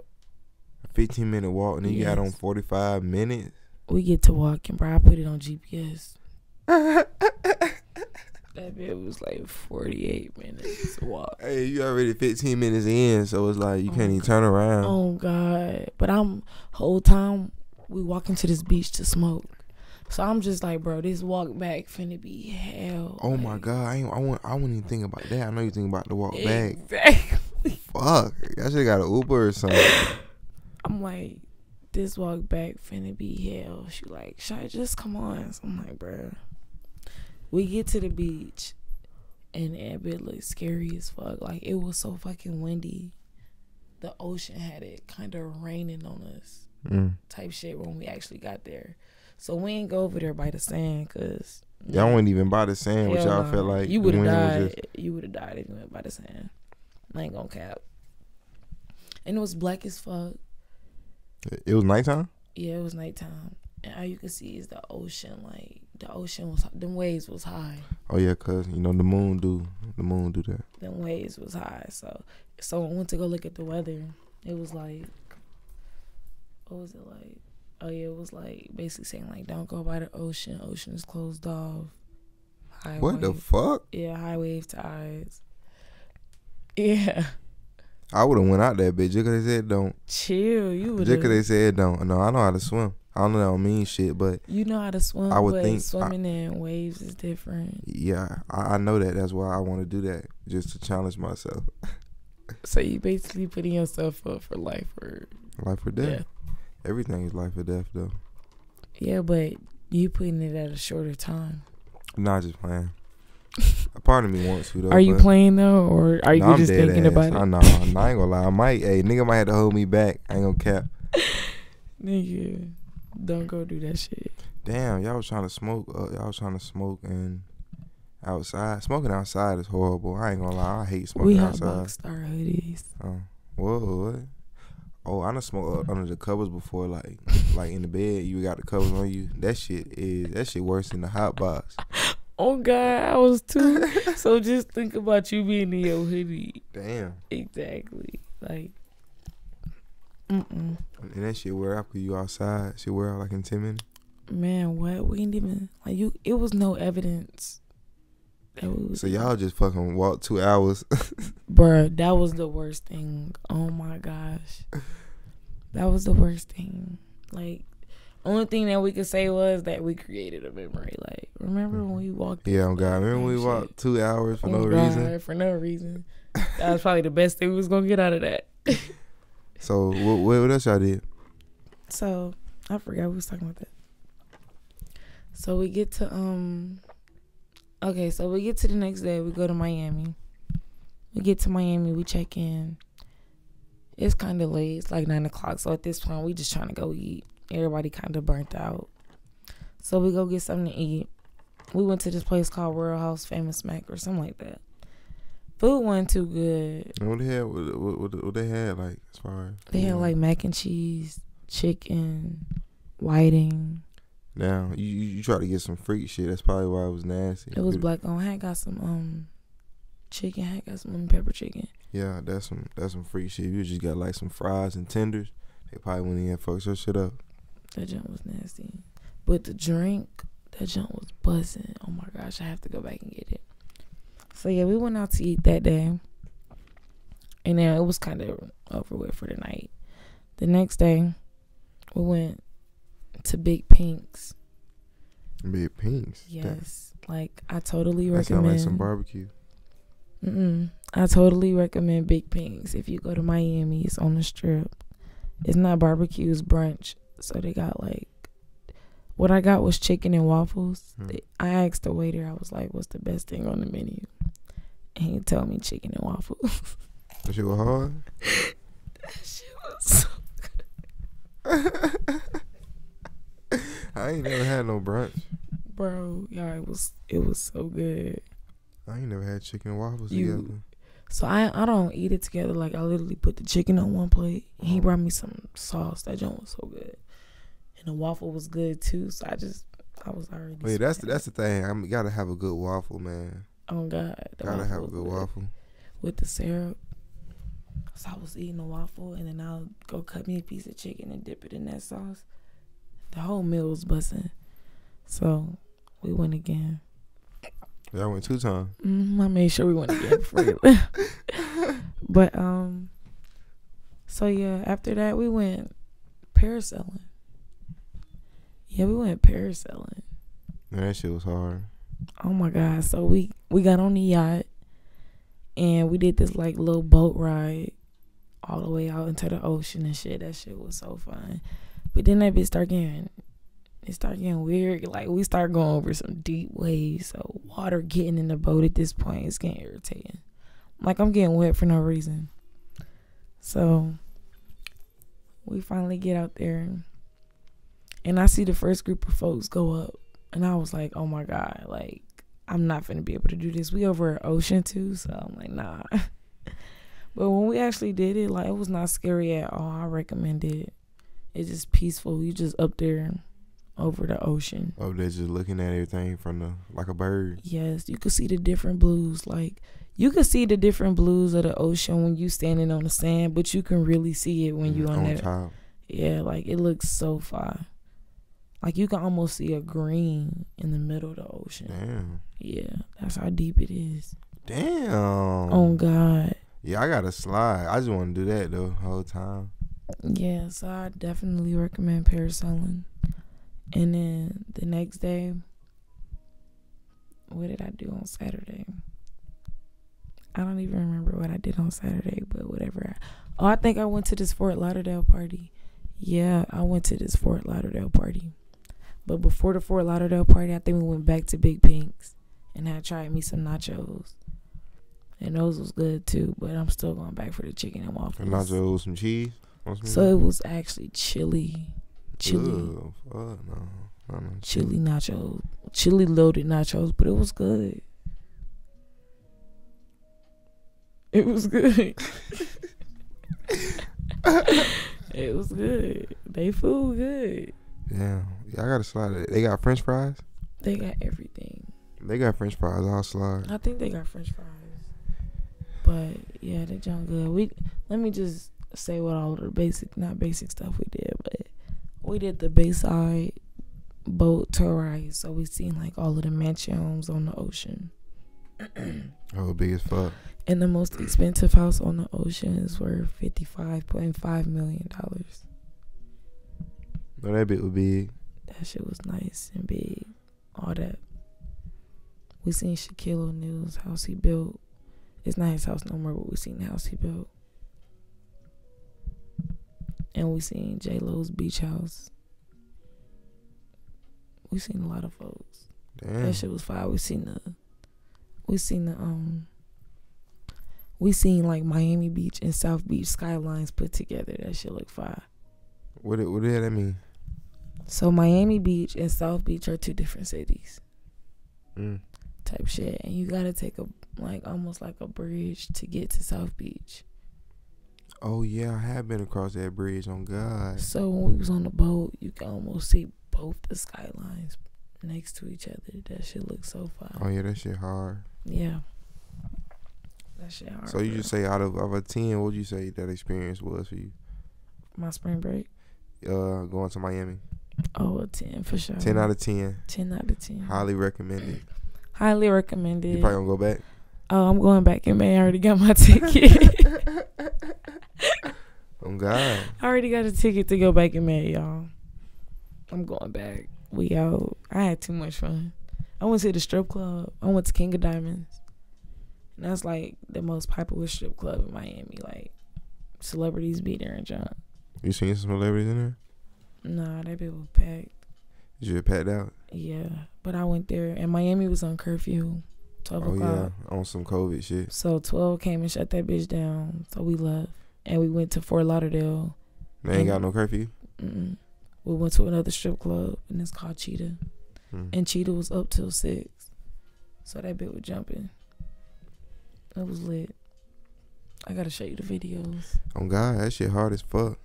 S1: A 15-minute walk, and then you got on 45 minutes?
S2: We get to walking, bro. I put it on GPS. That bit was like 48 minutes to walk.
S1: Hey, you already 15 minutes in, so it's like you can't even turn around.
S2: Oh, God. But whole time, we walking to this beach to smoke. So I'm just like, bro, this walk back finna be hell.
S1: Oh, like, my God. I wouldn't even think about that. I know you think about the walk back.
S2: Exactly.
S1: Fuck. I should have got an Uber or something.
S2: I'm like, this walk back finna be hell. She like, Shai, just come on. So I'm like, bro. We get to the beach, and that bit looked scary as fuck. Like, it was so fucking windy. The ocean had it kind of raining on us type shit when we actually got there. So we ain't go over there by the sand, because...
S1: Y'all wasn't even by the sand, which y'all felt like...
S2: You would have died. You would have died if you went by the sand. I ain't gonna cap. And it was black as fuck.
S1: It was nighttime?
S2: Yeah, it was nighttime. And all you could see is the ocean. Like, the ocean was... Them waves was high.
S1: Oh, yeah, because, you know, the moon do that.
S2: Them waves was high. So when I went to go look at the weather, it was like... What was it like? Oh, yeah, it was like basically saying, like, don't go by the ocean. Ocean is closed off. High
S1: what
S2: wave.
S1: The fuck?
S2: Yeah, high wave tides. Yeah.
S1: I would have went out there, bitch, just because they said don't.
S2: Chill, you would have.
S1: Just because they said don't. No, I know how to swim. I don't know that don't mean shit, but...
S2: You know how to swim,
S1: I would
S2: but
S1: think
S2: swimming in waves is different.
S1: Yeah, I know that. That's why I want to do that, just to challenge myself.
S2: So you basically putting yourself up for life or...
S1: Life or death. Everything is life or death, though.
S2: Yeah, but you putting it at a shorter time.
S1: Nah, just playing. A part of me wants to, though.
S2: Are you playing, though, or are you just thinking about it?
S1: I know. I ain't gonna lie. Nigga might have to hold me back. I ain't gonna cap.
S2: Nigga, don't go do that shit.
S1: Damn, y'all was trying to smoke. Y'all was trying to smoke and outside. Smoking outside is horrible. I ain't gonna lie. I hate smoking outside.
S2: We have Boxstar hoodies.
S1: Oh, whoa, what? Oh, I done smoked under the covers before, like in the bed. You got the covers on you. That shit worse than the hot box.
S2: Oh God, I was too. So just think about you being in your hoodie.
S1: Damn. Exactly.
S2: Like.
S1: And that shit wear out because you outside. Shit wear out like in 10 minutes.
S2: Man, what? We ain't even like you. It was no evidence.
S1: So y'all just fucking walked 2 hours.
S2: Bruh, that was the worst thing. Oh my gosh. That was the worst thing. Like, Only thing that we could say was that we created a memory. Like, remember when we walked?
S1: Yeah, oh God. Remember when we walked 2 hours for no reason?
S2: For no reason. That was probably the best thing we was gonna get out of that.
S1: So what else y'all did?
S2: So I forgot we was talking about that. So we get to okay, so we get to the next day. We go to Miami. We get to Miami. We check in. It's kind of late. It's like 9 o'clock. So at this point, we just trying to go eat. Everybody kind of burnt out. So we go get something to eat. We went to this place called Royal House Famous Mac or something like that. Food wasn't too good.
S1: And what they had like as far as
S2: they had like mac and cheese, chicken, whiting.
S1: Now you try to get some freak shit. That's probably why it was nasty.
S2: It was black on. I had got some chicken. I had got some lemon pepper chicken.
S1: Yeah, that's some freak shit. You just got like some fries and tenders. They probably went in and fucked your shit up.
S2: That junk was nasty. But the drink, that junk was buzzing. Oh my gosh, I have to go back and get it. So yeah, we went out to eat that day. And then it was kind of over with for the night. The next day, we went to Big Pink's.
S1: Big Pink's?
S2: Yes. Like, I totally
S1: that
S2: recommend.
S1: That sound like some barbecue.
S2: I totally recommend Big Pink's. If you go to Miami, it's on the Strip. It's not barbecue, it's brunch. So they got like, what I got was chicken and waffles. I asked the waiter, I was like, what's the best thing on the menu? And he told me chicken and waffles.
S1: That shit was hard?
S2: That shit was so
S1: good. I ain't never had no brunch.
S2: Bro, yeah, it was so good.
S1: I ain't never had chicken and waffles together.
S2: So I don't eat it together. Like, I literally put the chicken on one plate. And he brought me some sauce. That joint was so good. And the waffle was good too. So I was already.
S1: Wait, that's the thing. I gotta have a good waffle, man.
S2: Oh God,
S1: gotta have a good waffle
S2: with the syrup. So I was eating the waffle, and then I'll go cut me a piece of chicken and dip it in that sauce. The whole meal was busting. So we went again.
S1: Y'all went 2 times.
S2: I made sure we went again before you left. But so yeah, after that we went parasailing. Yeah, we went parasailing.
S1: Man, that shit was hard.
S2: Oh my God. So we got on the yacht and we did this like little boat ride all the way out into the ocean and shit. That shit was so fun. But then that bitch started getting weird. Like, we started going over some deep waves. So water getting in the boat at this point is getting irritating. Like, I'm getting wet for no reason. So we finally get out there and I see the first group of folks go up. And I was like, oh my God, like, I'm not finna be able to do this. We over an ocean too, so I'm like, nah. But when we actually did it, like, it was not scary at all. I recommend it. It's just peaceful. You just up there over the ocean.
S1: Oh, they're just looking at everything like a bird.
S2: Yes, you could see the different blues. Like, you could see the different blues of the ocean when you standing on the sand, but you can really see it when you on
S1: top.
S2: Yeah, like, it looks so far. Like, you can almost see a green in the middle of the ocean.
S1: Damn.
S2: Yeah, that's how deep it is.
S1: Damn.
S2: Oh, God.
S1: Yeah, I got to slide. I just want to do that, though, the whole time.
S2: Yeah, so I definitely recommend parasailing. And then the next day, what did I do on Saturday? I don't even remember what I did on Saturday, but whatever. I think I went to this Fort Lauderdale party. Yeah, I went to this Fort Lauderdale party. But before the Fort Lauderdale party, I think we went back to Big Pink's and I tried me some nachos. And those was good too, but I'm still going back for the chicken and waffles.
S1: And nachos, some cheese?
S2: So it was actually chili.
S1: Ugh, fuck no.
S2: Chili nachos. Chili loaded nachos, but it was good. It was good. It was good. They food good.
S1: Yeah, I gotta slide. They got French fries?
S2: They got everything.
S1: They got French fries. I'll slide.
S2: I think they got French fries. But yeah, they junk good. Let me just say what all the not basic stuff we did, but we did the Bayside boat tour ride. So we seen like all of the mansions on the ocean.
S1: Oh, big as fuck.
S2: And the most expensive house on the ocean is worth $55.5 million.
S1: No, that bit was big.
S2: That shit was nice and big. All that. We seen Shaquille O'Neal's house he built. It's not his house no more, but we seen the house he built. And we seen J-Lo's beach house. We seen a lot of folks.
S1: Damn.
S2: That shit was fire. We seen like Miami Beach and South Beach skylines put together. That shit look fire.
S1: What did that mean?
S2: So Miami Beach and South Beach are two different cities. Type shit. And you gotta take almost like a bridge to get to South Beach.
S1: Oh yeah, I have been across that bridge, on God.
S2: So when we was on the boat, you can almost see both the skylines next to each other. That shit looks so fire.
S1: Oh yeah, that shit hard.
S2: Yeah. That shit hard.
S1: So you just say out of a 10, what would you say that experience was for you?
S2: My spring break?
S1: Going to Miami.
S2: Oh, a 10 for sure.
S1: 10 out of 10.
S2: 10 out of 10.
S1: Highly recommended.
S2: Highly recommended.
S1: You probably gonna go back?
S2: Oh, I'm going back in May. I already got my ticket.
S1: Oh God.
S2: I already got a ticket to go back in May, y'all. I'm going back. We out. I had too much fun. I went to the strip club. I went to King of Diamonds. And that's like the most popular strip club in Miami. Like, celebrities be there and jump.
S1: You seen some celebrities in there?
S2: Nah, that bit was packed.
S1: Did you get packed out?
S2: Yeah. But I went there, and Miami was on curfew. 12 o'clock.
S1: Yeah, on some COVID shit.
S2: So 12 came and shut that bitch down. So we left. And we went to Fort Lauderdale.
S1: They ain't got no curfew?
S2: We went to another strip club, and it's called Cheetah. And Cheetah was up till 6. So that bit was jumping. It was lit. I gotta show you the videos.
S1: Oh God, that shit hard as fuck.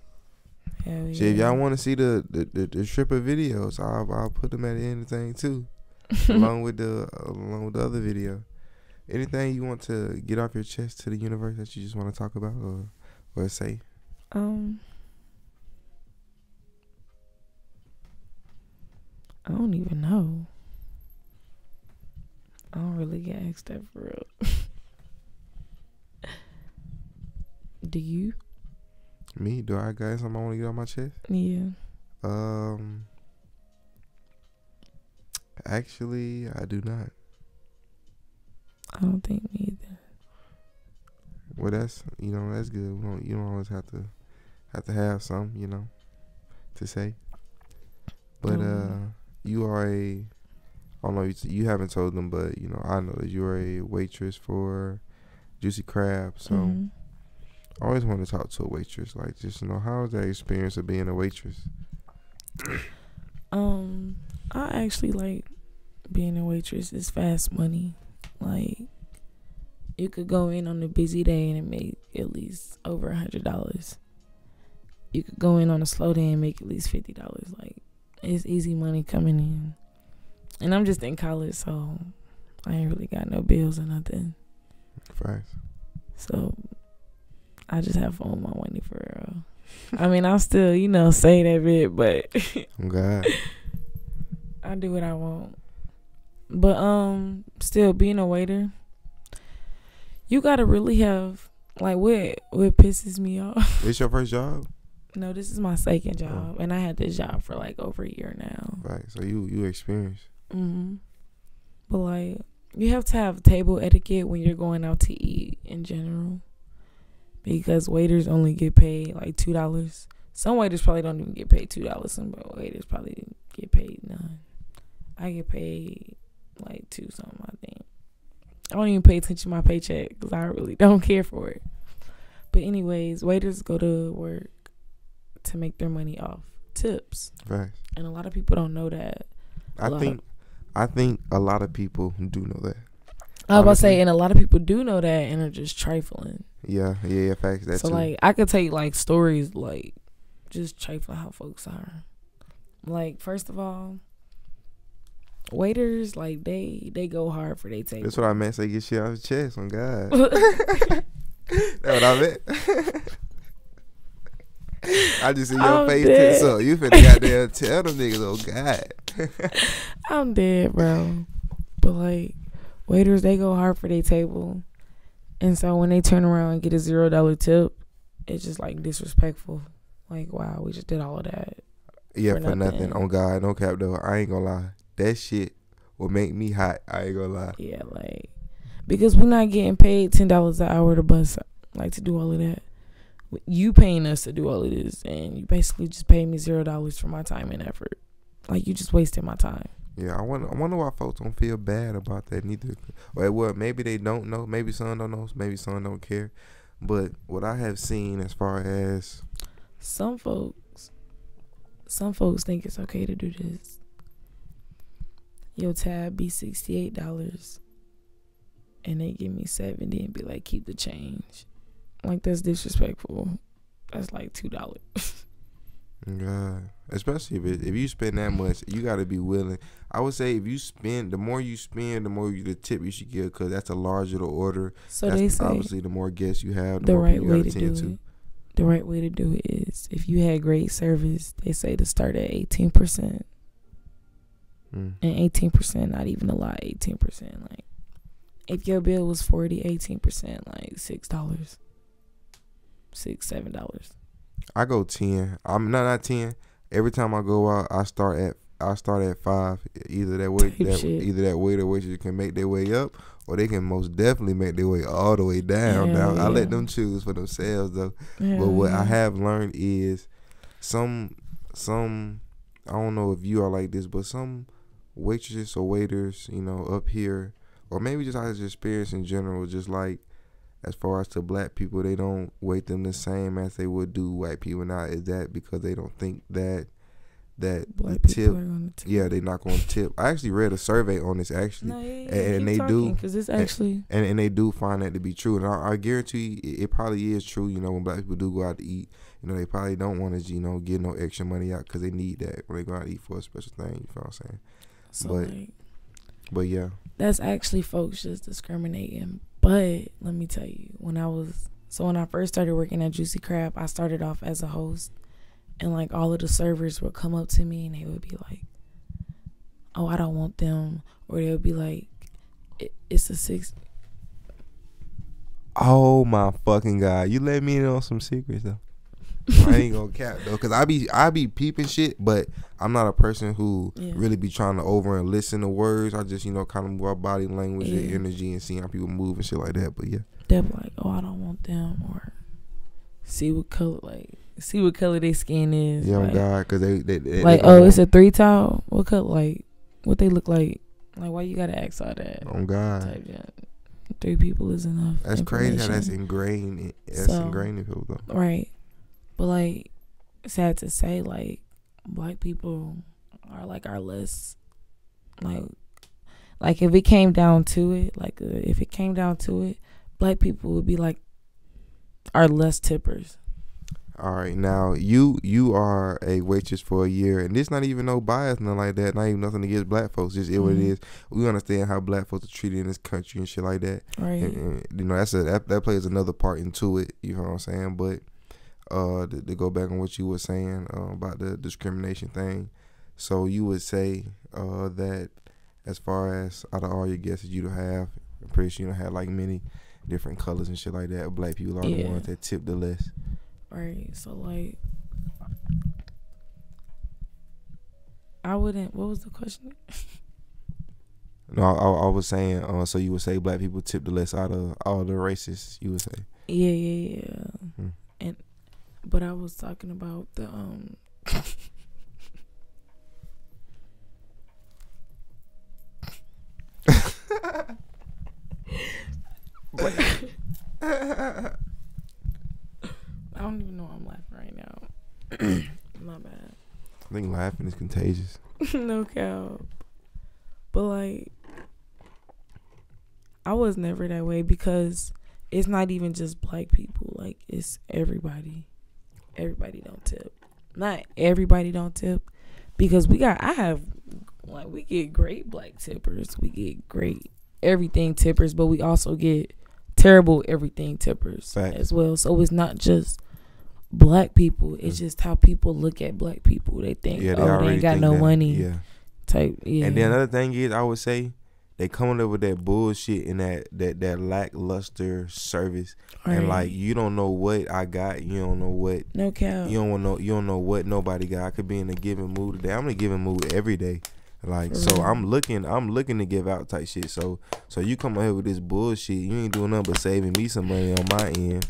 S2: Hell yeah.
S1: Shit, if y'all want to see the stripper videos, I'll put them at the end of the thing too, along with the other video. Anything you want to get off your chest to the universe that you just want to talk about or say?
S2: I don't even know. I don't really get asked that for real. Do you?
S1: Me? Do I got something I want to get off my chest?
S2: Yeah.
S1: Actually, I do not.
S2: I don't think me either.
S1: Well, that's that's good. You don't always have to have some, to say. But you are I don't know, you haven't told them, but I know that you are a waitress for Juicy Crab. So I always want to talk to a waitress, like just how is that experience of being a waitress?
S2: I actually like being a waitress. It's fast money. Like, you could go in on a busy day and make at least over $100. You could go in on a slow day and make at least $50. Like, it's easy money coming in. And I'm just in college, so I ain't really got no bills or nothing.
S1: Facts.
S2: So I just have fun with my money for real. I mean, I'll still, say that bit, but
S1: Oh God.
S2: I do what I want. But still being a waiter, you gotta really have what pisses me off.
S1: This your first job?
S2: No, this is my second job, and I had this job for over a year now.
S1: Right, so you experienced.
S2: But you have to have table etiquette when you're going out to eat in general, because waiters only get paid $2. Some waiters probably don't even get paid $2. Some waiters probably get paid none. I get paid $2 something, I think. I don't even pay attention to my paycheck because I really don't care for it. But anyways, waiters go to work to make their money off tips.
S1: Right.
S2: And a lot of people don't know that.
S1: I think a lot of people do know that.
S2: I was about to say, and a lot of people do know that and are just trifling.
S1: Yeah, facts. That's
S2: so
S1: too.
S2: I could take stories just trifling how folks are. First of all, waiters they go hard for their table.
S1: That's what I meant. Say get shit out of the chest. On God. That's what I meant. I just see your face tense up. You finna goddamn tell them niggas, oh God.
S2: I'm dead, bro. But waiters, they go hard for their table. And so when they turn around and get a $0 tip, it's just disrespectful. Wow, we just did all of that.
S1: Yeah, for nothing. On God, no cap though. I ain't gonna lie. That shit will make me hot. I ain't gonna lie.
S2: Yeah, like, because we're not getting paid $10 an hour to bus, like, to do all of that. You paying us to do all of this, and you basically just pay me $0 for my time and effort. Like, you just wasted my time.
S1: Yeah, I wonder why folks don't feel bad about that neither. Well, maybe they don't know. Maybe some don't know. Maybe some don't care. But what I have seen as far as
S2: some folks think it's okay to do this. Your tab be $68, and they give me $70 and be like, keep the change. Like, that's disrespectful. That's like $2.
S1: God, especially if you spend that much, you got to be willing. I would say if you spend, the more you spend, the more the tip you should give, because that's a larger the order.
S2: So
S1: that's
S2: they say
S1: obviously the more guests you have,
S2: the
S1: more
S2: right
S1: people
S2: way
S1: you
S2: to
S1: got
S2: do
S1: to.
S2: it. The right way to do it is, if you had great service, they say to start at 18%. And 18%, not even a lot. 18%, like, if your bill was 40, 18%, like $6, $7.
S1: I go 10. I'm not 10. Every time I go out, I start at 5. Either that waiter or waitress can make their way up, or they can most definitely make their way all the way down. Now I let them choose for themselves though. But what I have learned is some I don't know if you are like this, but some waitresses or waiters, up here, or maybe just out of experience in general, just like, as far as to black people, they don't weight them the same as they would do white people. Now, is that because they don't think that
S2: black
S1: the
S2: people
S1: tip,
S2: are gonna tip?
S1: Yeah, they're not going to tip. I actually read a survey on this actually,
S2: and they do, because it's actually
S1: and they do find that to be true. And I guarantee you, it probably is true. When black people do go out to eat, they probably don't want to get no extra money out because they need that when they go out to eat for a special thing. You feel what I'm saying?
S2: So
S1: but yeah, that's
S2: actually folks just discriminating. But let me tell you, when I first started working at Juicy Crab, I started off as a host, and like all of the servers would come up to me and they would be like, "Oh, I don't want them," or they would be like, "It's a 6."
S1: Oh my fucking God! You let me in on some secrets though. I ain't gonna cap though, cause I be peeping shit, but I'm not a person who really be trying to over and listen to words. I just kind of move our body language and energy and see how people move and shit like that. But yeah,
S2: they're like, "Oh, I don't want them," or see what color their skin is.
S1: Yeah, like, God, cause they
S2: like, oh, it's a 3 towel. What color? Like, what they look like? Like, why you gotta ask all that?
S1: Oh God,
S2: 3 people is enough.
S1: That's crazy how that's ingrained. Ingrained in people though.
S2: Right. But like, sad to say, like, black people are like our less, like if it came down to it, black people would be like our less tippers.
S1: All right, now you are a waitress for a year, and this not even no bias, nothing like that. Not even nothing against black folks. Just what it is. We understand how black folks are treated in this country and shit like that.
S2: Right.
S1: And that plays another part into it. You know what I'm saying? But to go back on what you were saying about the discrimination thing, so you would say that as far as out of all your guests that you have, I'm pretty sure you don't have like many different colors and shit like that. Black people are the ones that tip the less.
S2: Right. So like, I wouldn't. What was the question?
S1: No, I was saying. So you would say black people tip the less out of all the races. You would say.
S2: Yeah. But I was talking about the I don't even know why I'm laughing right now. My bad.
S1: I think laughing is contagious.
S2: No cap. But like, I was never that way, because it's not even just black people. Like, it's everybody. Everybody don't tip. Not everybody don't tip, because we get great black tippers. We get great everything tippers, but we also get terrible everything tippers as well. So it's not just black people. It's just how people look at black people. They think, they ain't got no money.
S1: Yeah.
S2: Type. Yeah.
S1: And then another thing is, I would say they coming up with that bullshit and that lackluster service,
S2: Right.
S1: and like you don't know what I got, you don't know what
S2: No cap.
S1: you don't know what nobody got. I could be in a given mood today. I'm in a given mood every day. Like,
S2: For
S1: so
S2: real.
S1: I'm looking to give out type shit. So you come out here with this bullshit, you ain't doing nothing but saving me some money on my end.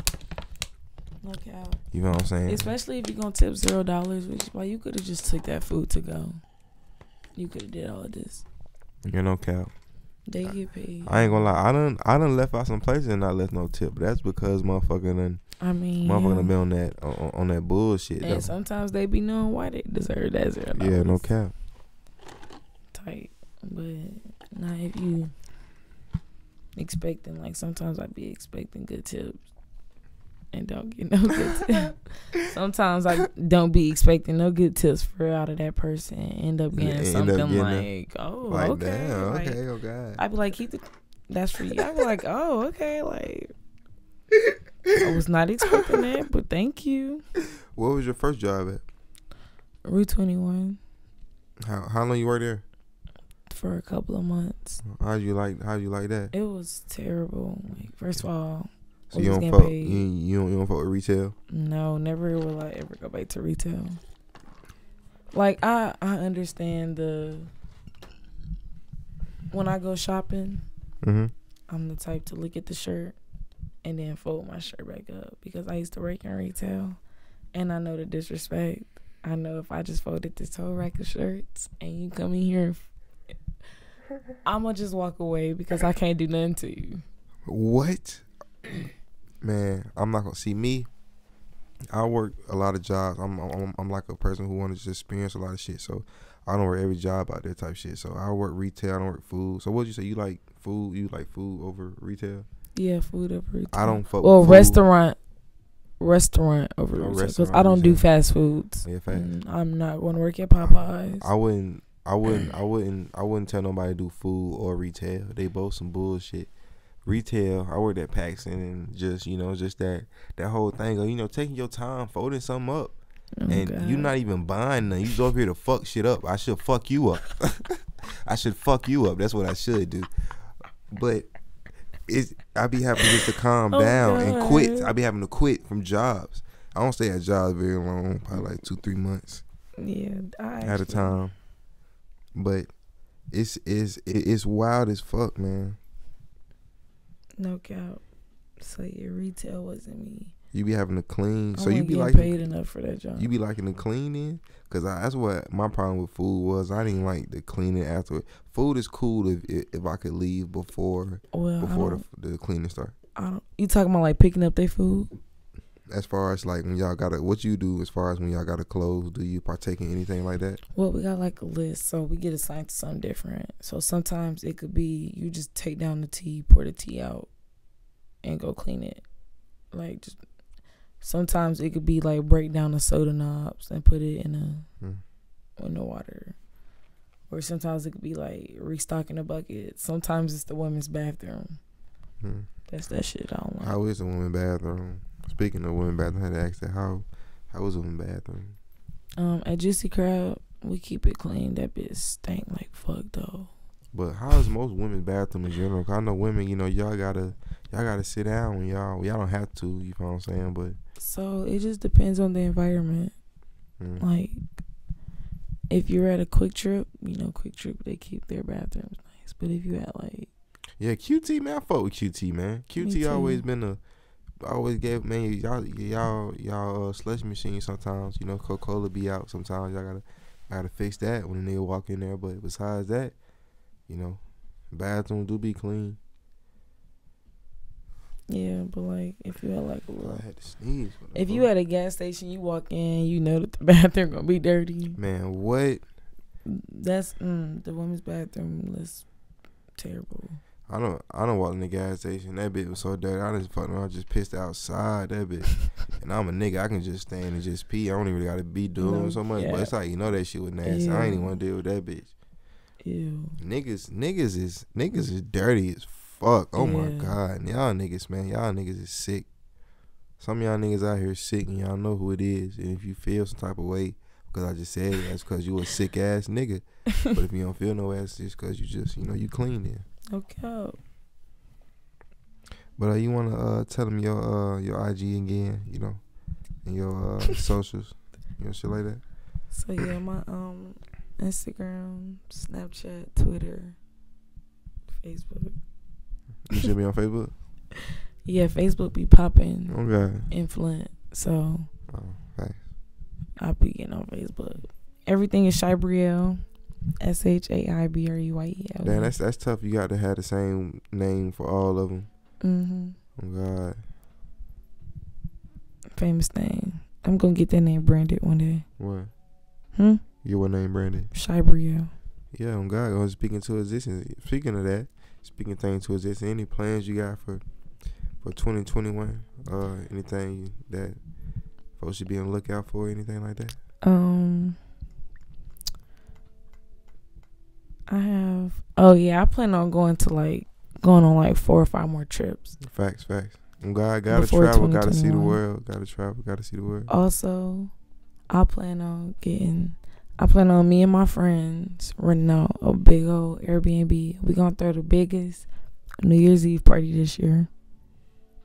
S2: No cap.
S1: You know what I'm saying?
S2: Especially if you're gonna tip $0, which is why you could have just took that food to go. You could have did all of this.
S1: You're no cap.
S2: They get paid.
S1: I ain't gonna lie. I done left out some places and not left no tip. But that's because motherfucker done been on that bullshit.
S2: And
S1: though.
S2: sometimes they be knowing why they deserve that $0.
S1: Yeah, no cap.
S2: Tight. But not if you expecting, like, sometimes I be expecting good tips and don't get no good tips. Sometimes I don't be expecting no good tips out of that person and end up getting something like, oh,
S1: like,
S2: okay.
S1: Damn,
S2: like,
S1: okay, oh God.
S2: I be like, that's for you. I be like, oh, okay, like, I was not expecting that, but thank you.
S1: What was your first job at?
S2: Route 21
S1: How long you worked there?
S2: for a couple of months.
S1: How'd you like that?
S2: It was terrible. Like, first of all,
S1: So you don't fuck with retail?
S2: No, never will I ever go back to retail. Like, I understand when I go shopping, I'm the type to look at the shirt and then fold my shirt back up, because I used to work in retail and I know the disrespect. I know if I just folded this whole rack of shirts and you come in here, I'm going to just walk away because I can't do nothing to you.
S1: What? Man, I'm not gonna see me. I work a lot of jobs. I'm like a person who wants to experience a lot of shit. So I don't work every job out there type shit. So I work retail. I don't work food. So what'd you say? You like food? You like food over retail?
S2: Yeah, food over retail.
S1: I don't fuck.
S2: Well,
S1: with food.
S2: restaurant over retail, because
S1: restaurant
S2: I don't do
S1: retail.
S2: fast foods.
S1: Yeah, fast.
S2: I'm not going to work at Popeyes.
S1: I wouldn't tell nobody to do food or retail. They both some bullshit. Retail, I worked at Paxton and just that whole thing of, taking your time, folding something up. And
S2: God.
S1: you not even buying nothing. You just over here to fuck shit up. I should fuck you up. I should fuck you up. That's what I should do. But I be having just to calm down and quit. I be having to quit from jobs. I don't stay at jobs very long, probably like 2-3 months.
S2: Yeah,
S1: at a time. But it's wild as fuck, man.
S2: No cap. So yeah, retail wasn't me.
S1: You be having to clean.
S2: I
S1: So you be
S2: like
S1: paid
S2: enough for that job.
S1: You be liking to clean in? Because that's what my problem with food was. I didn't like the cleaning afterward. Food is cool if I could leave before the cleaning start.
S2: You talking about like picking up their food?
S1: As far as like when y'all gotta, what you do as far as when y'all gotta close, do you partake in anything like that?
S2: Well, we got like a list, so we get assigned to something different. So sometimes it could be you just take down the tea, pour the tea out, and go clean it. Like, just sometimes it could be like break down the soda knobs and put it in the water. Or sometimes it could be like restocking a bucket. Sometimes it's the women's bathroom. That's that shit I don't like.
S1: How is the women's bathroom? Speaking of women's bathroom, I had to ask that, how was the women's bathroom?
S2: At Juicy Crab, we keep it clean. That bitch stank like fuck though.
S1: But how is most women's bathroom in general? 'Cause I know women, y'all gotta sit down when y'all don't have to. You know what I'm saying? But
S2: so it just depends on the environment. Like, if you're at a Quick Trip, they keep their bathrooms nice. But if you at like,
S1: yeah, QT, man, I fuck with QT, man. QT always been always gave, man, y'all slush machine sometimes. Coca-Cola be out sometimes. Y'all gotta fix that when they walk in there. But besides that, bathroom do be clean.
S2: Yeah, but like if you at like a little,
S1: I had to sneeze.
S2: If you at a gas station, you walk in, that the bathroom gonna be dirty.
S1: Man, what?
S2: That's the women's bathroom is terrible.
S1: I don't walk in the gas station. That bitch was so dirty. I just pissed outside that bitch. And I'm a nigga. I can just stand and just pee. I don't even really gotta be doing so much. But it's like, that shit was nasty.
S2: Ew.
S1: I ain't even want to deal with that bitch.
S2: Ew.
S1: Niggas is dirty as fuck. Oh my God. Y'all niggas, man. Y'all niggas is sick. Some of y'all niggas out here sick and y'all know who it is. And if you feel some type of way, because I just said it. That's because you a sick ass nigga. But if you don't feel no ass, it's because you just, you clean then.
S2: Okay.
S1: But you want to tell them your IG again, and your socials, shit like that.
S2: So yeah, my Instagram, Snapchat, Twitter, Facebook.
S1: You should be on Facebook?
S2: Yeah, Facebook be popping.
S1: Okay.
S2: Influent. So
S1: Thanks.
S2: I'll be getting on Facebook. Everything is Shai Breyele. SHAIBREYEL.
S1: Damn, that's tough. You got to have the same name for all of them.
S2: Mm-hmm.
S1: Oh God.
S2: Famous thing. I'm gonna get that name branded one day.
S1: What?
S2: Get
S1: what name branded?
S2: Shai Breyele.
S1: Yeah, on God. I was speaking to existence. Speaking of that, speaking things to existence. Any plans you got for 2021? Anything that folks should be on the lookout for? Anything like that?
S2: I plan on going on 4 or 5 more trips.
S1: Facts. God, gotta
S2: Before
S1: travel, gotta see the
S2: 2021.
S1: world. Gotta travel, gotta see the world.
S2: Also, I plan on me and my friends renting out a big old Airbnb. We gonna throw the biggest New Year's Eve party this year.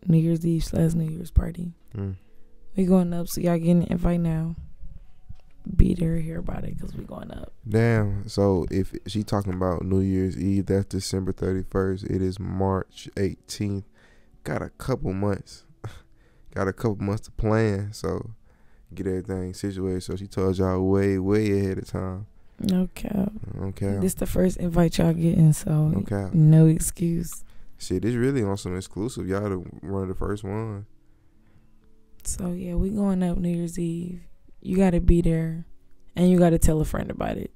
S2: New Year's Eve / New Year's party. We going up, so y'all getting an invite now. Be there, hear about it, because we going up.
S1: Damn. So if she talking about New Year's Eve, that's December 31st. It is March 18th. Got a couple months. To plan. So get everything situated. So she told y'all way, way ahead of time.
S2: Okay.
S1: Okay.
S2: This the first invite y'all getting, so
S1: okay.
S2: No excuse.
S1: Shit, this really on some exclusive. Y'all the one of the first ones.
S2: So yeah, we going up New Year's Eve. You gotta be there, and you gotta tell a friend about it.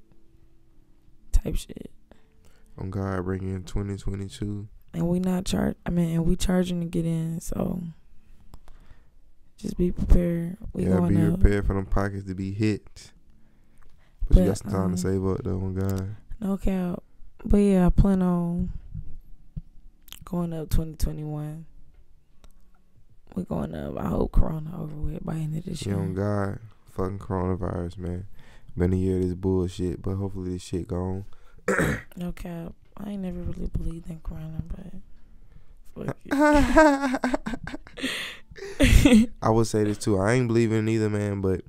S2: Type shit.
S1: On God, bring in 2022.
S2: And we we charging to get in, so just be prepared. We going
S1: be
S2: up.
S1: prepared for them pockets to be hit. But you got some time to save up though. On God.
S2: No cap. But yeah, I plan on going up 2021. We're going up. I hope Corona over with by the end of this year.
S1: On God. Fucking coronavirus, man. Been a year of this bullshit, but hopefully this shit gone.
S2: No cap. I ain't never really believed in Corona, but fuck it.
S1: I would say this too. I ain't believing in either, man, but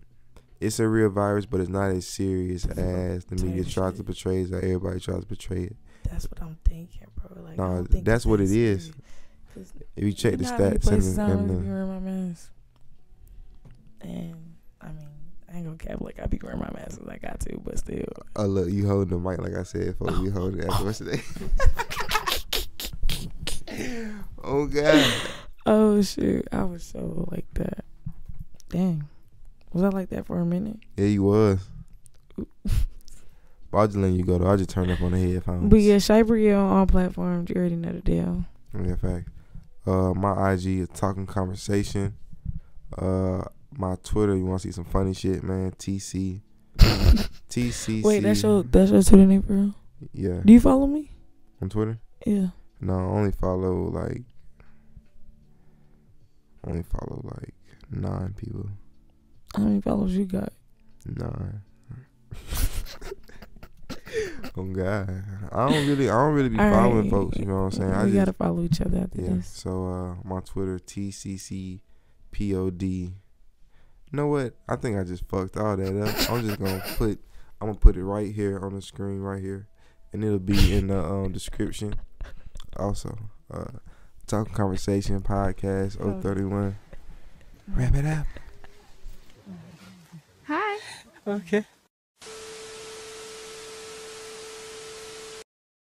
S1: it's a real virus, but it's not as serious as the media tries to portray it, like everybody tries to portray it.
S2: That's what I'm thinking, bro. Like,
S1: no, that's what it is. If you check the stats
S2: and wearing my mask. And I ain't gonna cap, like I be wearing my mask as I got to, but still.
S1: Oh look, you holding the mic like I said, folks. You holding it after yesterday. Oh God.
S2: Oh shit, I was so like that. Dang, was I like that for a minute?
S1: Yeah, you was. But I'll just letting you go though. I just turned up on the headphones.
S2: But yeah, Shai Breyele on all platforms. You already know the deal.
S1: Yeah, fact. My IG is Talkin'Conversation. My Twitter, you want to see some funny shit, man? TCC.
S2: Wait, that's your Twitter name, bro?
S1: Yeah.
S2: Do you follow me
S1: on Twitter?
S2: Yeah.
S1: No, I only follow like 9 people.
S2: How many followers you got?
S1: 9. Oh God, I don't really be following folks. You know what I'm saying?
S2: We gotta follow each other after this.
S1: So my Twitter TCCPOD. You know what? I think I just fucked all that up. I'm gonna put it right here on the screen right here, and it'll be in the description. Also, Talking Conversation Podcast 031. Wrap it up.
S3: Hi.
S4: Okay.